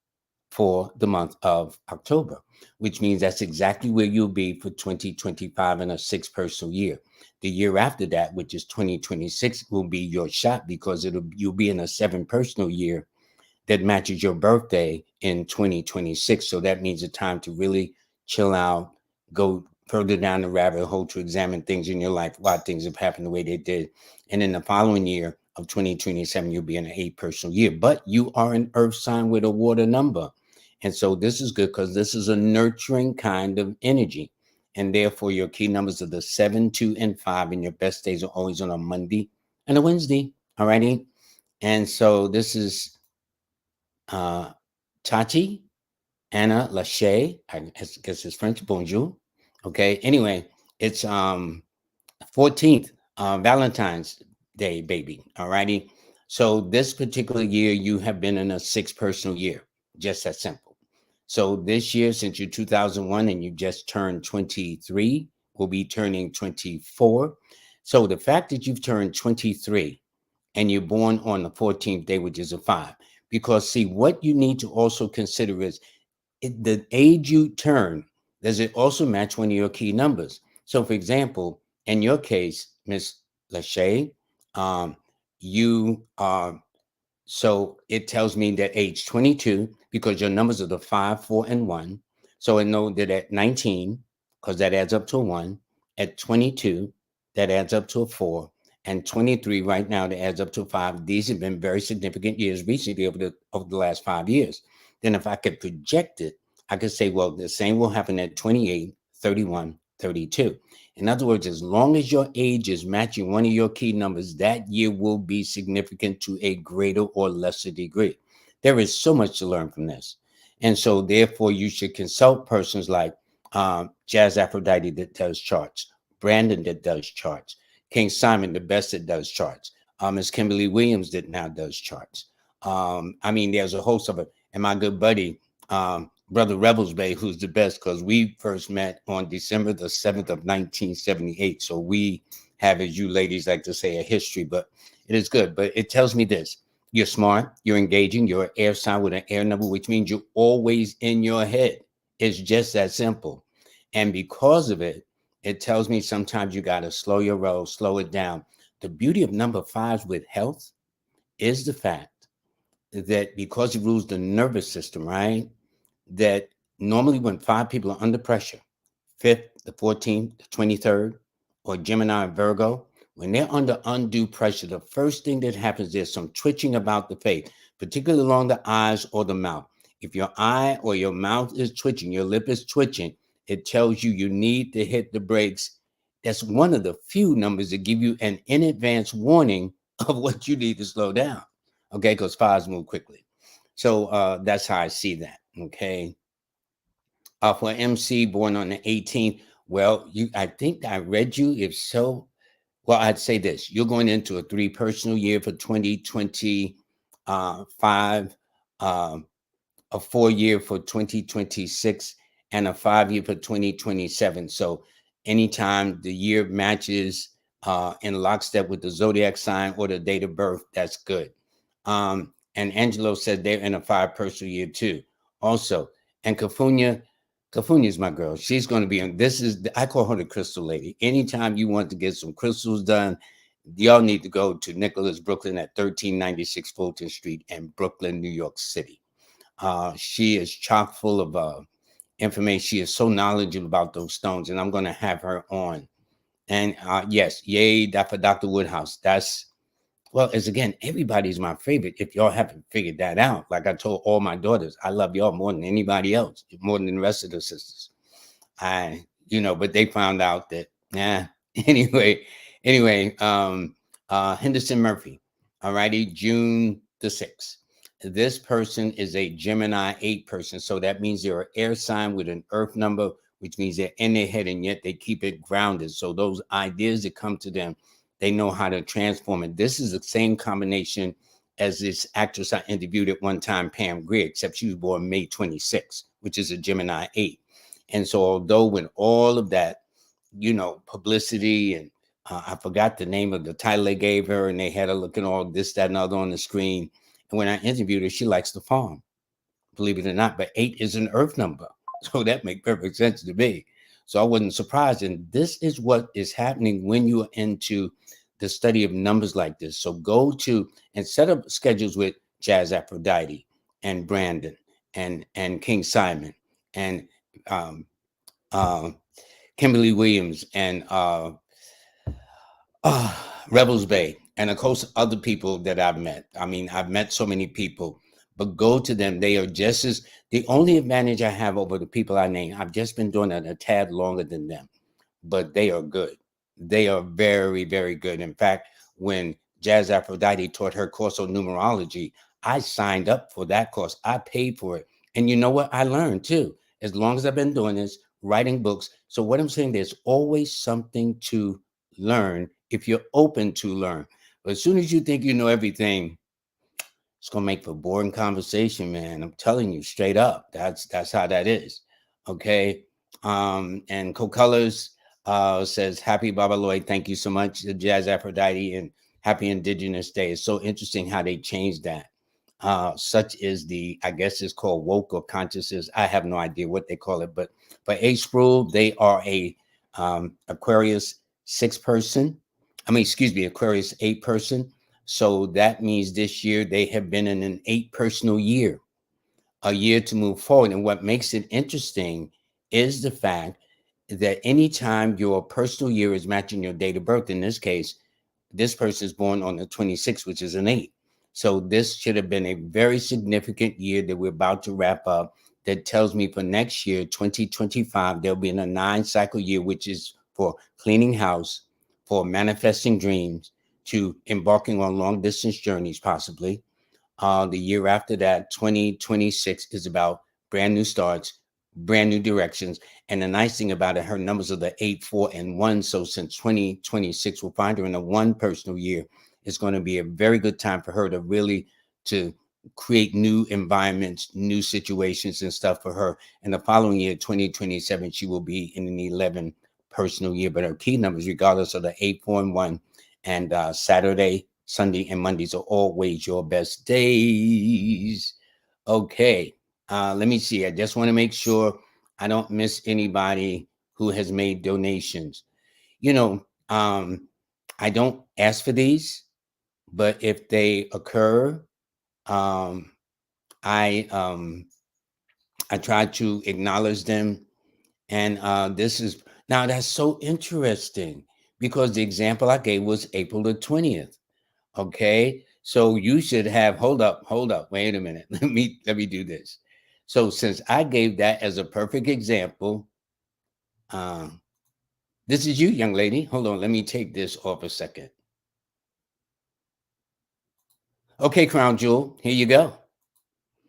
for the month of October, which means that's exactly where you'll be for 2025 in a 6 personal year. The year after that, which is 2026, will be your shot because you'll be in a 7 personal year that matches your birthday in 2026. So that means a time to really chill out, go further down the rabbit hole to examine things in your life, why things have happened the way they did. And in the following year of 2027, you'll be in an 8 personal year, but you are an earth sign with a water number. And so this is good because this is a nurturing kind of energy. And therefore, your key numbers are the 7, 2, and 5. And your best days are always on a Monday and a Wednesday. All righty. And so this is Tati, Anna Lachey. I guess it's French. Bonjour. Okay. Anyway, it's 14th, Valentine's Day, baby. All righty. So this particular year, you have been in a 6 personal year. Just that simple. So this year, since you're 2001 and you just turned 23, will be turning 24. So the fact that you've turned 23 and you're born on the 14th day, which is a 5, because see, what you need to also consider is the age you turn, does it also match one of your key numbers? So, for example, in your case, Miss Lachey, you are, so it tells me that age 22, because your numbers are the 5, 4, and 1. So I know that at 19, because that adds up to a 1, at 22, that adds up to a 4, and 23 right now that adds up to a 5. These have been very significant years recently over the last 5 years. then if I could project it, I could say, well, the same will happen at 28, 31, 32. In other words, as long as your age is matching one of your key numbers, that year will be significant to a greater or lesser degree. There is so much to learn from this. And so, therefore, you should consult persons like Jazz Aphrodite that does charts, Brandon that does charts, King Simon, the best that does charts, Miss Kimberly Williams that now does charts. I mean, there's a host of it. And my good buddy, Brother Rebels Bay, who's the best, because we first met on December the 7th of 1978. So we have, as you ladies like to say, a history, but it is good. But it tells me this: you're smart, you're engaging, you're an air sign with an air number, which means you're always in your head. It's just that simple. And because of it, it tells me sometimes you got to slow your roll, slow it down. The beauty of number fives with health is the fact that because it rules the nervous system, right? That normally when five people are under pressure, fifth, the 14th, the 23rd, or Gemini and Virgo, when they're under undue pressure, the first thing that happens is some twitching about the face, particularly along the eyes or the mouth. If your eye or your mouth is twitching, your lip is twitching, it tells you you need to hit the brakes. That's one of the few numbers that give you an in advance warning of what you need to slow down. Okay, because fives move quickly. So that's how I see that. Okay. For MC born on the 18th, well, I think I read you. If so, well, I'd say this: you're going into a three personal year for 2025, a 4 year for 2026, and a 5 year for 2027. So anytime the year matches in lockstep with the zodiac sign or the date of birth, that's good. And Angelo said they're in a five personal year too. Also, and Kafunya is my girl. She's going to be on. This is I call her the crystal lady. Anytime you want to get some crystals done, y'all need to go to Nicholas Brooklyn at 1396 Fulton Street in Brooklyn, New York City. She is chock full of information. She is so knowledgeable about those stones, and I'm going to have her on. And yes, yay, that for Dr. Woodhouse. That's well, as again, everybody's my favorite. If y'all haven't figured that out, like I told all my daughters, I love y'all more than anybody else, more than the rest of the sisters. But they found out that, yeah. Anyway, Henderson Murphy, all righty, June the 6th. This person is a Gemini 8 person. So that means they're an air sign with an earth number, which means they're in their head and yet they keep it grounded. So those ideas that come to them, they know how to transform it. This is the same combination as this actress I interviewed at one time, Pam Grier, except she was born May 26th, which is a Gemini 8. And so although when all of that, publicity and I forgot the name of the title they gave her, and they had her looking all this, that, and other on the screen. And when I interviewed her, she likes to farm, believe it or not. But 8 is an earth number. So that makes perfect sense to me. So I wasn't surprised. And this is what is happening when you're into the study of numbers like this. So go to and set up schedules with Jazz Aphrodite and Brandon and King Simon and um, uh, Kimberly Williams and Rebels Bay, and of course, other people that I've met. I mean, I've met so many people, but go to them. They are just as the only advantage I have over the people I name. I've just been doing it a tad longer than them, but they are good. They are very, very good. In fact, when Jazz Aphrodite taught her course on numerology, I signed up for that course. I paid for it. And you know what? I learned too. As long as I've been doing this, writing books. So what I'm saying, there's always something to learn if you're open to learn. But as soon as you think you know everything, it's gonna make for boring conversation, man. I'm telling you straight up. That's how that is. Okay. And Co-Colors says, Happy Baba Lloyd. Thank you so much, Jazz Aphrodite, and Happy Indigenous Day. It's so interesting how they changed that. Such is I guess it's called woke or consciousness. I have no idea what they call it, but for A Sproul, they are a Aquarius 6 person. Aquarius 8 person. So that means this year they have been in an 8 personal year, a year to move forward. And what makes it interesting is the fact that anytime your personal year is matching your date of birth, in this case, this person is born on the 26th, which is an 8. So this should have been a very significant year that we're about to wrap up. That tells me for next year, 2025, there'll be in a 9-cycle year, which is for cleaning house, for manifesting dreams, to embarking on long distance journeys, possibly. The year after that, 2026, is about brand new starts, brand new directions. And the nice thing about it, her numbers are the 8, 4, and 1. So since 2026 will find her in a one personal year, it's going to be a very good time for her to really to create new environments, new situations and stuff for her. And the following year, 2027, she will be in an 11 personal year. But her key numbers, regardless of the 8, 4, and 1, and Saturday, Sunday, and Mondays are always your best days. Okay. Let me see. I just want to make sure I don't miss anybody who has made donations. You know, I don't ask for these, but if they occur, um, I um, I try to acknowledge them. And this is now that's so interesting because the example I gave was April the 20th. Okay. So you should have hold up, wait a minute. Let me do this. So since I gave that as a perfect example, um, this is you, young lady. Hold on, let me take this off a second. Okay, Crown Jewel, here you go.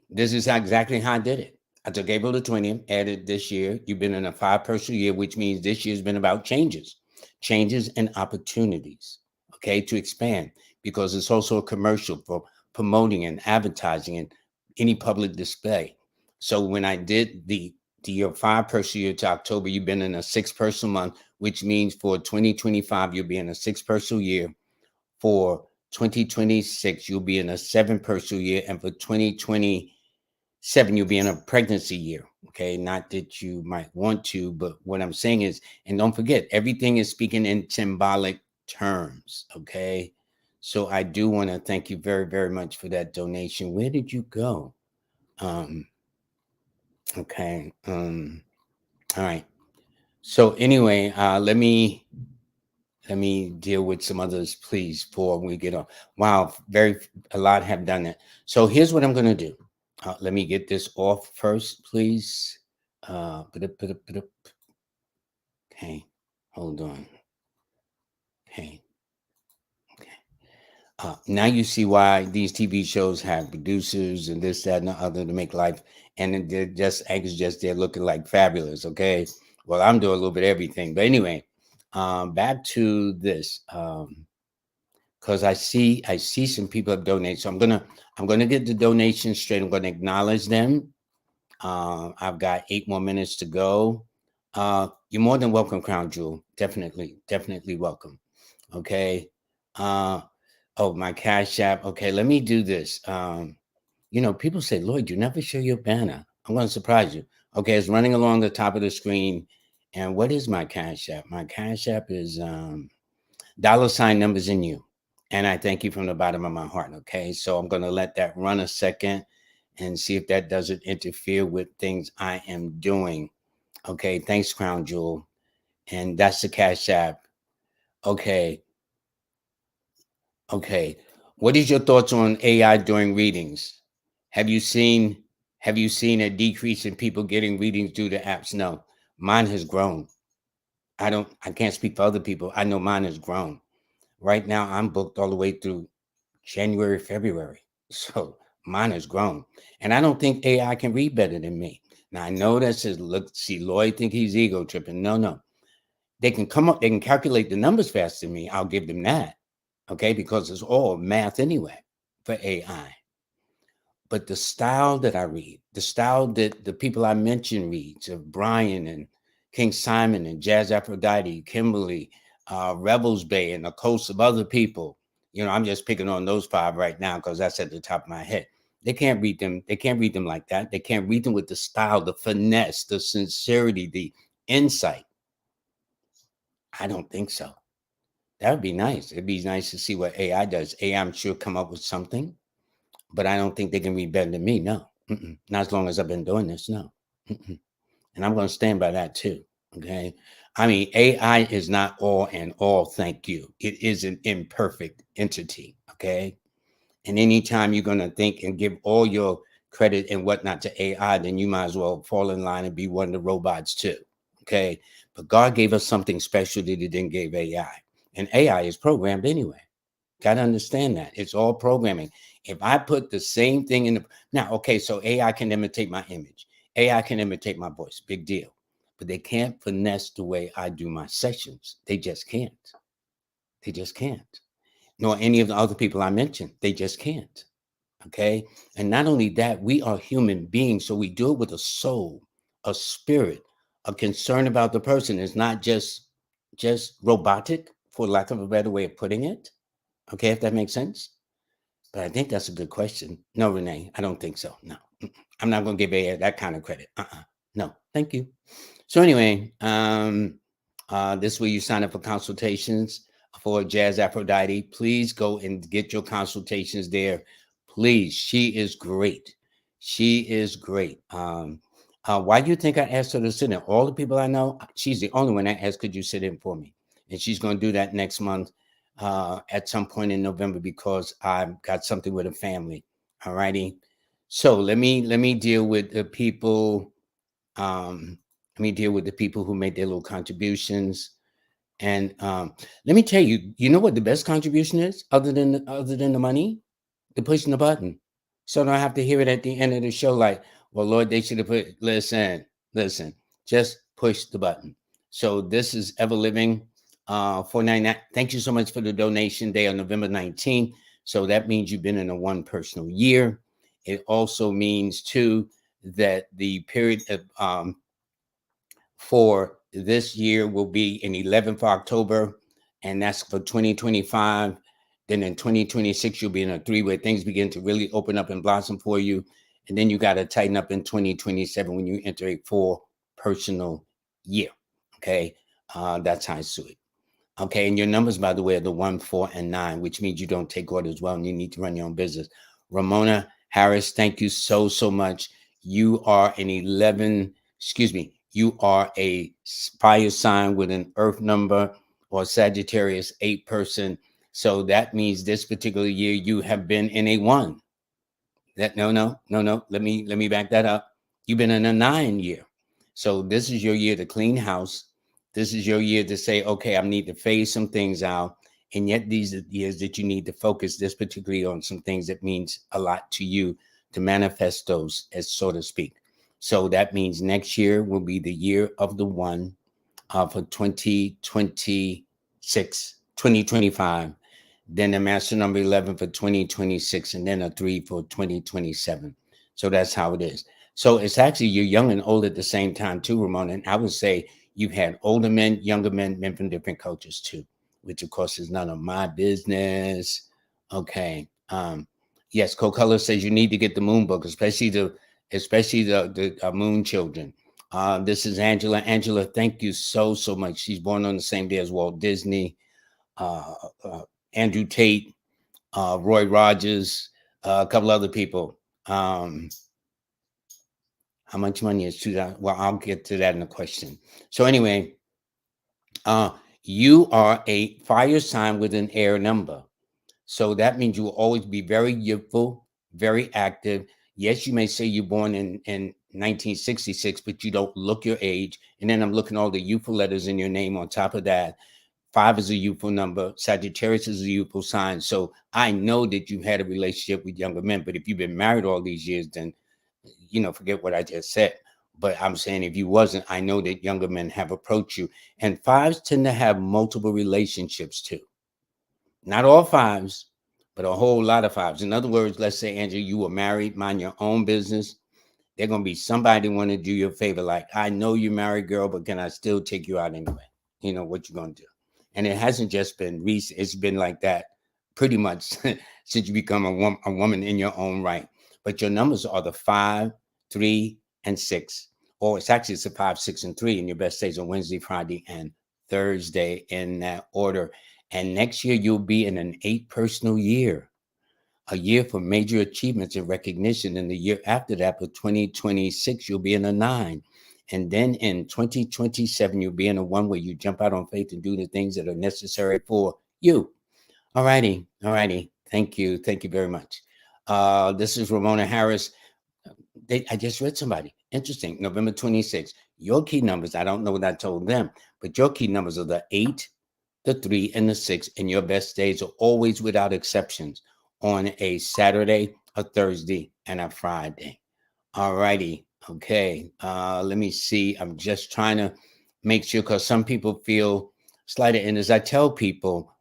This is exactly how I did it. I took April the 20th, added this year. You've been in a 5 personal year, which means this year's been about changes and opportunities, okay, to expand, because it's also a commercial for promoting and advertising and any public display. So when I did the year 5 personal year to October, you've been in a 6 personal month, which means for 2025, you'll be in a 6 personal year. For 2026, you'll be in a 7 personal year. And for 2027, you'll be in a pregnancy year. Okay. Not that you might want to, but what I'm saying is, and don't forget, everything is speaking in symbolic terms. Okay. So I do want to thank you very, very much for that donation. Where did you go? Um, okay. All right. So anyway, let me deal with some others, please, before we get on. Wow, a lot have done it. So here's what I'm going to do. Let me get this off first, please. Okay, hold on. Okay, okay. Now you see why these TV shows have producers and this, that, and the other to make life, and then they're just actors just there looking like fabulous. Okay, well, I'm doing a little bit of everything, but anyway, back to this. Because I see some people have donated. So I'm gonna get the donations straight. I'm gonna acknowledge them. I've got 8 more minutes to go. You're more than welcome, Crown Jewel. Definitely welcome. Okay. Uh, oh, my Cash App. Okay, let me do this. People say, Lloyd, you never show your banner. I'm gonna surprise you. Okay, it's running along the top of the screen. And what is my Cash App? My Cash App is $ numbers in you. And I thank you from the bottom of my heart. Okay. So I'm going to let that run a second and see if that doesn't interfere with things I am doing. Okay. Thanks, Crown Jewel. And that's the Cash App. Okay. Okay. What is your thoughts on AI during readings? Have you seen have you seen a decrease in people getting readings due to apps? No. Mine has grown. I can't speak for other people. I know mine has grown. Right now I'm booked all the way through January, February. So mine has grown. And I don't think AI can read better than me. Now I know that says, look, see, Lloyd think he's ego tripping. No. They can calculate the numbers faster than me. I'll give them that. Okay, because it's all math anyway for AI. But the style that I read, the style that the people I mentioned reads, of Brian and King Simon and Jazz Aphrodite, Kimberly, Rebels Bay, and a host of other people. I'm just picking on those 5 right now because that's at the top of my head. They can't read them. They can't read them like that. They can't read them with the style, the finesse, the sincerity, the insight. I don't think so. That would be nice. It'd be nice to see what AI does. AI, I'm sure, come up with something, but I don't think they can read better than me. No, not as long as I've been doing this. No, and I'm going to stand by that too. Okay, I mean, AI is not all and all. Thank you. It is an imperfect entity. Okay, And anytime you're going to think and give all your credit and whatnot to AI, then you might as well fall in line and be one of the robots too. Okay. But God gave us something special that He didn't give AI. And AI is programmed anyway. Got to understand that. It's all programming. If I put the same thing in the now, okay, so AI can imitate my image, AI can imitate my voice, big deal. But they can't finesse the way I do my sessions. They just can't. They just can't. Nor any of the other people I mentioned. They just can't. Okay. And not only that, we are human beings. So we do it with a soul, a spirit, a concern about the person. It's not just robotic, for lack of a better way of putting it. Okay, if that makes sense. But I think that's a good question. No, Renee, I don't think so. No, I'm not going to give AI that kind of credit. No, thank you. So anyway, this is where you sign up for consultations for Jazz Aphrodite. Please go and get your consultations there. Please, she is great. She is great. Why do you think I asked her to sit in? All the people I know, she's the only one I asked, could you sit in for me? And she's going to do that next month at some point in November because I've got something with a family. All righty. So let me deal with the people. Let me deal with the people who made their little contributions. And let me tell you, you know what the best contribution is other than the money? The pushing the button. So I don't have to hear it at the end of the show like, well, Lord, they should have put listen, just push the button. So this is Ever Living 499. Thank you so much for the donation day on November 19th. So that means you've been in a one personal year. It also means too that the period of for this year will be in 11th of October, and that's for 2025. Then in 2026, you'll be in a three where things begin to really open up and blossom for you. And then you got to tighten up in 2027 when you enter a full personal year. Okay. That's how I see it. Okay. And your numbers, by the way, are the 1, 4, and 9, which means you don't take orders well and you need to run your own business. Ramona Harris, thank you so much. You are an 11, excuse me, you are a fire sign with an earth number or Sagittarius 8 person. So that means this particular year you have been in a 1. That no. Let me back that up. You've been in a 9 year. So this is your year to clean house. This is your year to say, okay, I need to phase some things out. And yet these are years that you need to focus this particularly on some things that means a lot to you to manifest those, as so to speak. So that means next year will be the year of the 1 for 2026, 2025. Then the master number 11 for 2026, and then a 3 for 2027. So that's how it is. So it's actually you're young and old at the same time too, Ramona. And I would say you've had older men, younger men, men from different cultures too, which of course is none of my business. Okay. Yes, Cocolor says you need to get the moon book, especially the moon children. This is Angela. Angela, thank you so much. She's born on the same day as Walt Disney, uh, uh, Andrew Tate, Roy Rogers, a couple other people. How much money is 2000? Well, I'll get to that in a question. So anyway, uh, you are a fire sign with an air number. So that means you will always be very youthful, very active. Yes, you may say you're born in 1966, but you don't look your age. And then I'm looking at all the youthful letters in your name on top of that. 5 is a youthful number. Sagittarius is a youthful sign. So I know that you've had a relationship with younger men. But if you've been married all these years, then, forget what I just said. But I'm saying if you wasn't, I know that younger men have approached you. And 5s tend to have multiple relationships too. Not all 5s, but a whole lot of 5s. In other words, let's say, Andrew, you were married, mind your own business. They're going to be somebody want to do you a favor. Like, I know you're married, girl, but can I still take you out anyway? You know what you're going to do. And it hasn't just been recent. It's been like that pretty much since you become a woman in your own right. But your numbers are the 5, 3, and 6. Or it's a 5, 6, and 3. And your best days are Wednesday, Friday, and Thursday in that order. And next year, you'll be in an 8 personal year, a year for major achievements and recognition. And the year after that, for 2026, you'll be in a 9. And then in 2027, you'll be in a 1 where you jump out on faith and do the things that are necessary for you. All righty. Thank you. Thank you very much. This is Ramona Harris. I just read somebody. Interesting. November 26th. Your key numbers, I don't know what I told them, but your key numbers are the 8, the 3, and the 6. And your best days are always, without exceptions, on a Saturday, a Thursday, and a Friday. All righty. Okay. Let me see. I'm just trying to make sure, because some people feel slighted. And as I tell people,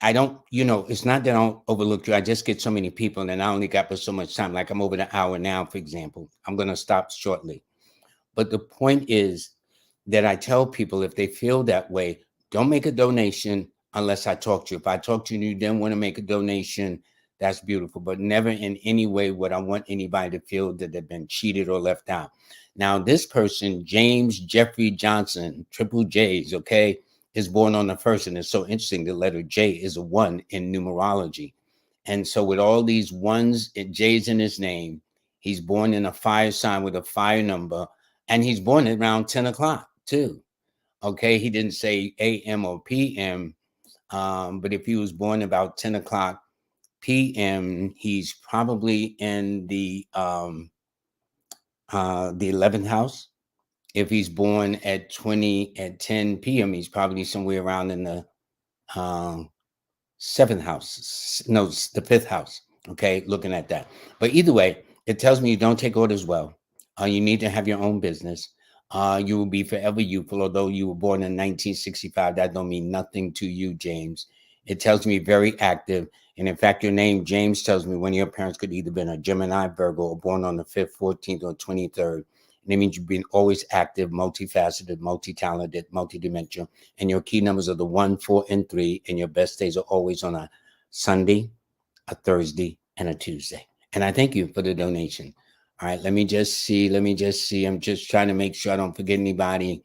I don't, it's not that I don't overlook you. I just get so many people and then I only got for so much time. Like I'm over the hour now, for example. I'm going to stop shortly. But the point is that I tell people, if they feel that way, don't make a donation unless I talk to you. If I talk to you and you then want to make a donation, that's beautiful. But never in any way would I want anybody to feel that they've been cheated or left out. Now, this person, James Jeffrey Johnson, triple J's, okay, is born on the first. And it's so interesting. The letter J is a 1 in numerology. And so with all these ones and J's in his name, he's born in a fire sign with a fire number. And he's born at around 10 o'clock too. Okay. He didn't say AM or PM. But if he was born about 10 o'clock PM, he's probably in the 11th house. If he's born at 10 PM, he's probably somewhere around in the um, seventh house. No, the fifth house. Okay, looking at that. But either way, it tells me you don't take orders well. You need to have your own business. You will be forever youthful, although you were born in 1965. That don't mean nothing to you, James. It tells me very active. And in fact, your name, James, tells me one of your parents could either been a Gemini, Virgo, or born on the 5th, 14th, or 23rd. And it means you've been always active, multifaceted, multi-talented, multi-dimensional. And your key numbers are the 1, 4, and 3. And your best days are always on a Sunday, a Thursday, and a Tuesday. And I thank you for the donation. All right, let me just see. I'm just trying to make sure I don't forget anybody.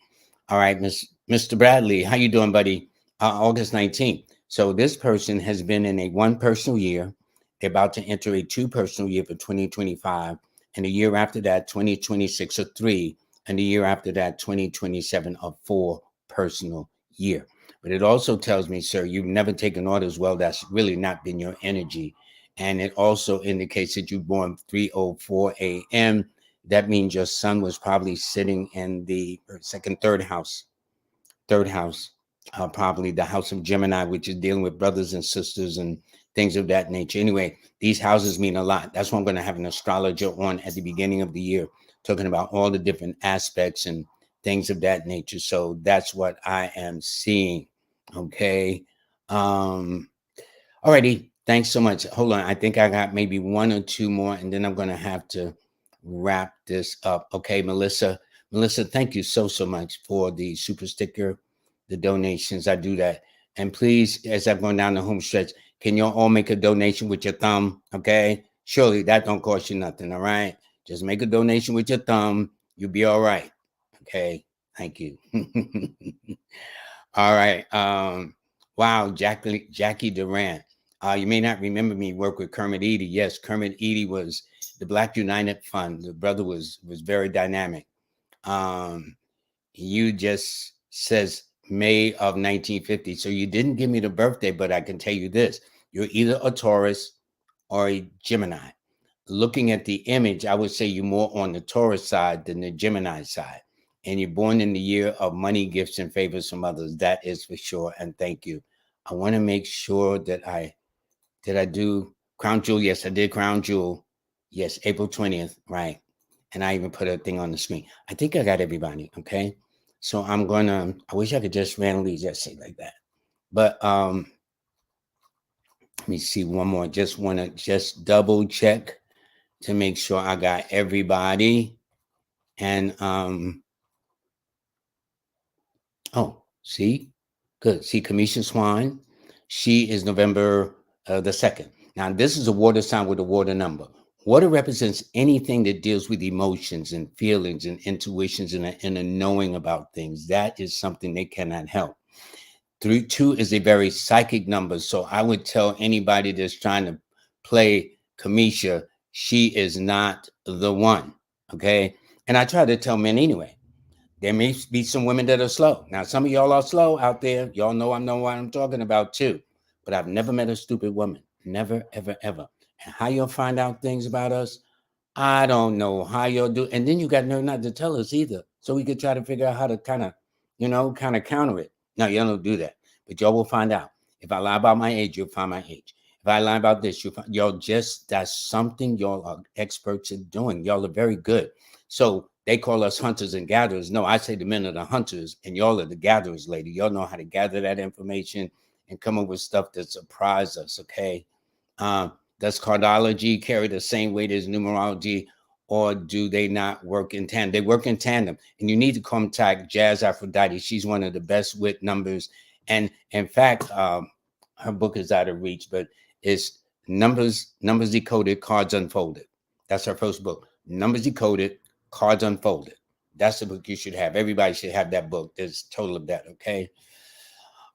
All right, Mr. Bradley, how you doing, buddy? August 19th. So this person has been in a 1 personal year. They're about to enter a 2 personal year for 2025. And the year after that, 2026, a 3. And the year after that, 2027, a 4 personal year. But it also tells me, sir, you've never taken orders well. That's really not been your energy. And it also indicates that you're born 3:04 a.m. That means your sun was probably sitting in the third house, probably the house of Gemini, which is dealing with brothers and sisters and things of that nature. Anyway, these houses mean a lot. That's why I'm going to have an astrologer on at the beginning of the year, talking about all the different aspects and things of that nature. So that's what I am seeing. Okay. Alrighty. Thanks so much. Hold on. I think I got maybe 1 or 2 more, and then I'm going to have to wrap this up. Okay, Melissa. Melissa, thank you so much for the super sticker, the donations. I do that. And please, as I'm going down the home stretch, can y'all all make a donation with your thumb? Okay. Surely that don't cost you nothing. All right. Just make a donation with your thumb. You'll be all right. Okay. Thank you. All right. Wow, Jackie Durant. You may not remember me work with Kermit Eady. Yes, Kermit Eady was the Black United Fund. The brother was very dynamic. You just says May of 1950. So you didn't give me the birthday, but I can tell you this. You're either a Taurus or a Gemini. Looking at the image, I would say you're more on the Taurus side than the Gemini side. And you're born in the year of money, gifts, and favors from others. That is for sure. And thank you. I want to make sure that did I do Crown Jewel? Yes, I did Crown Jewel. Yes, April 20th. Right. And I even put a thing on the screen. I think I got everybody. Okay. So I wish I could just randomly just say like that. But let me see one more. Just want to just double check to make sure I got everybody. And see, good. See, Kamisha Swan, she is November the 2nd. Now, this is a water sign with a water number. Water represents anything that deals with emotions and feelings and intuitions and a knowing about things. That is something they cannot help. 2 is a very psychic number. So I would tell anybody that's trying to play Kamisha, she is not the one. Okay. And I try to tell men anyway. There may be some women that are slow. Now, some of y'all are slow out there. Y'all know what I'm talking about too. but I've never met a stupid woman. Never, ever, ever. And how you'll find out things about us, I don't know how you'll do. And then you got nerve not to tell us either. So we could try to figure out how to kind of counter it. No, y'all don't do that. But y'all will find out. If I lie about my age, you'll find my age. If I lie about this, you'll find that's something y'all are experts at doing. Y'all are very good. So they call us hunters and gatherers. No, I say the men are the hunters and y'all are the gatherers, lady. Y'all know how to gather that information and come up with stuff that surprise us, okay? Does cardology carry the same weight as numerology, or do they not work in tandem? They work in tandem, and you need to contact Jazz Aphrodite. She's one of the best with numbers, and in fact, her book is out of reach, but it's Numbers Decoded, Cards Unfolded. That's her first book. Numbers Decoded, Cards Unfolded. That's the book you should have. Everybody should have that book. There's a total of that. Okay.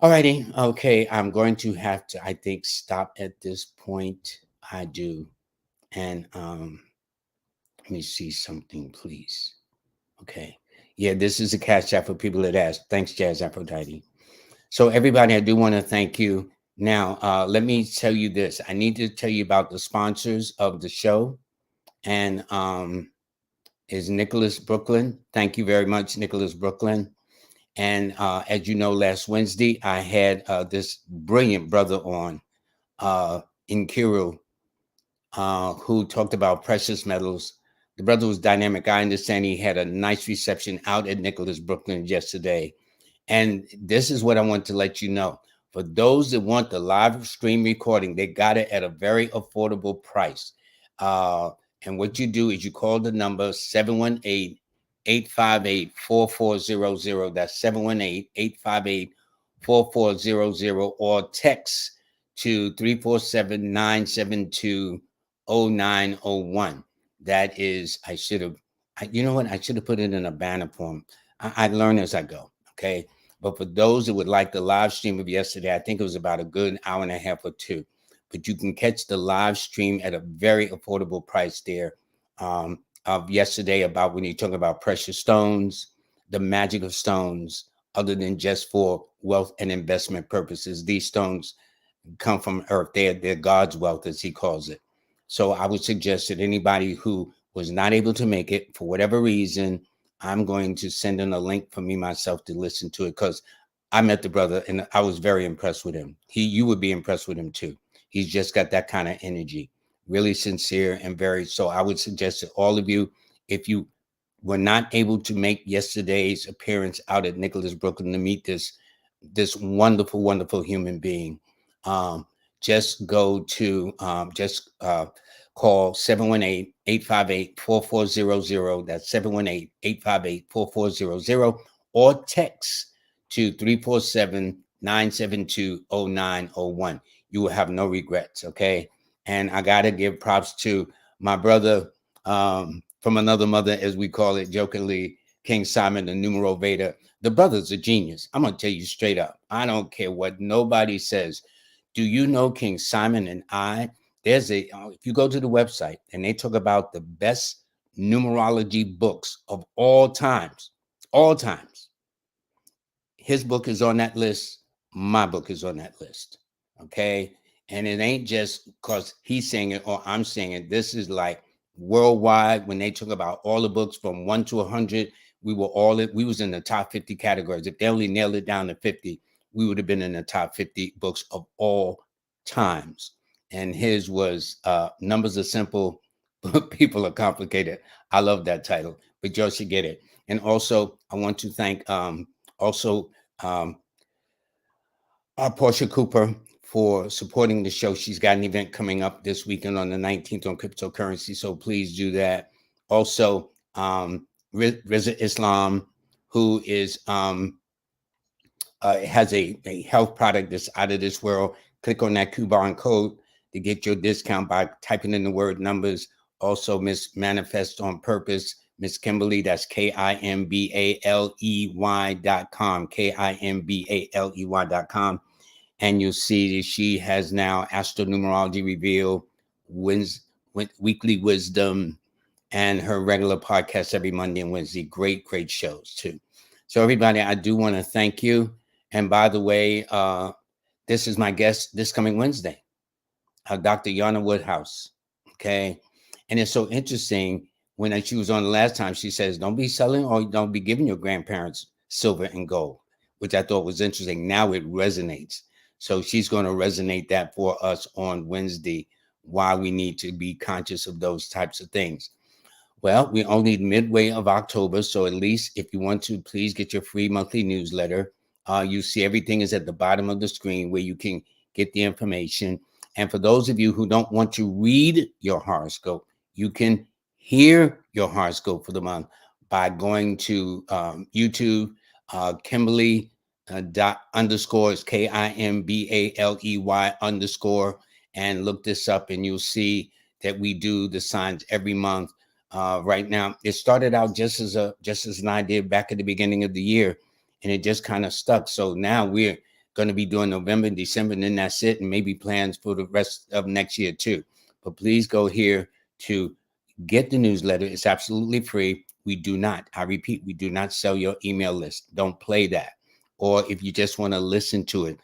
Alrighty. Okay. I'm going to have to, I think, stop at this point. I do. And let me see something, please. Okay. Yeah, this is a cash app for people that ask. Thanks, Jazz Aphrodite. So everybody, I do want to thank you. Now, let me tell you this. I need to tell you about the sponsors of the show. And is Nicholas Brooklyn. Thank you very much, Nicholas Brooklyn. And as you know, last Wednesday, I had this brilliant brother on, Inkiru, who talked about precious metals. The brother was dynamic. I understand he had a nice reception out at Nicholas Brooklyn yesterday. And this is what I want to let you know. For those that want the live stream recording, they got it at a very affordable price. And what you do is you call the number 718-858-4400. That's 718-858-4400, or text to 347-972-0901. That is, you know what? I should have put it in a banner form. I learn as I go. Okay. But for those that would like the live stream of yesterday, I think it was about a good hour and a half or two. But you can catch the live stream at a very affordable price there, of yesterday, about when you talk about precious stones, the magic of stones, other than just for wealth and investment purposes. These stones come from earth. They're God's wealth, as he calls it. So I would suggest that anybody who was not able to make it for whatever reason, I'm going to send in a link for me myself to listen to it, because I met the brother and I was very impressed with him. You would be impressed with him too. He's just got that kind of energy, really sincere and very. So I would suggest that all of you, if you were not able to make yesterday's appearance out at Nicholas Brooklyn to meet this wonderful, wonderful human being, um, just go to call 718-858-4400. That's 718-858-4400, or text to 347-972-0901. You will have no regrets. Okay. And I got to give props to my brother, from another mother, as we call it jokingly, King Simon, the numero Veda. The brother's a genius. I'm going to tell you straight up. I don't care what nobody says. Do you know King Simon and I? There's if you go to the website and they talk about the best numerology books of all times, his book is on that list. My book is on that list. Okay. And it ain't just because he's saying it or I'm saying it. This is like worldwide. When they talk about all the books from 1 to 100, we was in the top 50 categories. If they only nailed it down to 50, we would have been in the top 50 books of all times. And his was Numbers Are Simple, but People Are Complicated. I love that title, but you should get it. And also, I want to thank also Portia Cooper for supporting the show. She's got an event coming up this weekend on the 19th on cryptocurrency, so please do that. Also, Riza Islam, who is has a health product that's out of this world. Click on that coupon code to get your discount by typing in the word numbers. Also, Miss Manifest on Purpose, Miss Kimberly, that's KIMBALEY.com, KIMBALEY.com. And you'll see that she has now Astronumerology Reveal, Weekly Wisdom, and her regular podcast every Monday and Wednesday. Great, great shows too. So everybody, I do want to thank you. And by the way, This is my guest this coming Wednesday, Dr. Yana Woodhouse. Okay. And it's so interesting when she was on the last time, she says, don't be selling or don't be giving your grandparents silver and gold, which I thought was interesting. Now it resonates. So she's going to resonate that for us on Wednesday, why we need to be conscious of those types of things. Well, we only midway of October, so at least if you want to, please get your free monthly newsletter. You see everything is at the bottom of the screen where you can get the information. And for those of you who don't want to read your horoscope, you can hear your horoscope for the month by going to YouTube, Kimberly dot underscore is KIMBALEY and look this up, and you'll see that we do the signs every month. Right now, it started out just as an idea back at the beginning of the year, and it just kind of stuck. So now we're going to be doing November and December, and then that's it, and maybe plans for the rest of next year too. But please go here to get the newsletter. It's absolutely free. We do not, I repeat, we do not sell your email list. Don't play that. Or if you just want to listen to it,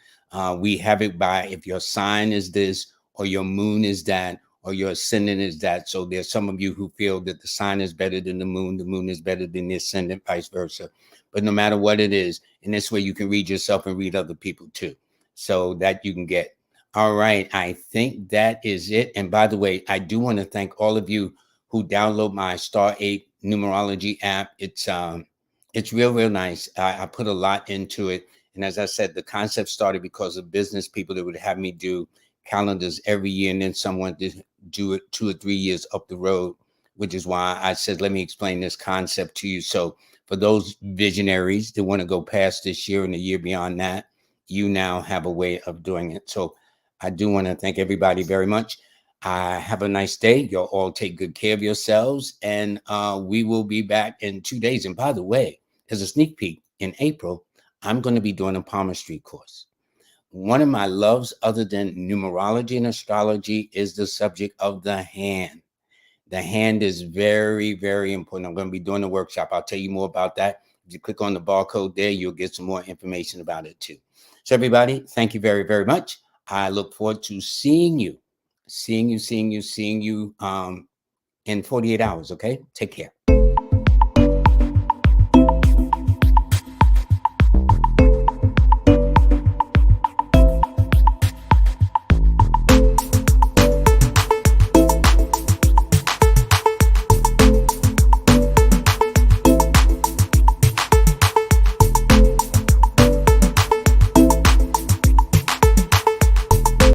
we have it by if your sign is this, or your moon is that, or your ascendant is that. So there's some of you who feel that the sign is better than the moon is better than the ascendant, vice versa. But no matter what it is, in this way you can read yourself and read other people too, so that you can get. All right, I think that is it. And by the way, I do want to thank all of you who download my Star 8 numerology app. It's real nice. I put a lot into it. And as I said, the concept started because of business people that would have me do calendars every year, and then someone to do it 2 or 3 years up the road, which is why I said, let me explain this concept to you. So for those visionaries that want to go past this year and the year beyond that, you now have a way of doing it. So I do want to thank everybody very much. Have a nice day. You'll all take good care of yourselves, and we will be back in 2 days. And by the way, as a sneak peek, in April, I'm going to be doing a palmistry course. One of my loves, other than numerology and astrology, is the subject of the hand. The hand is very important. I'm going to be doing a workshop. I'll tell you more about that. If you click on the barcode there, you'll get some more information about it too. So everybody, thank you very much. I look forward to seeing you in 48 hours. Okay. Take care.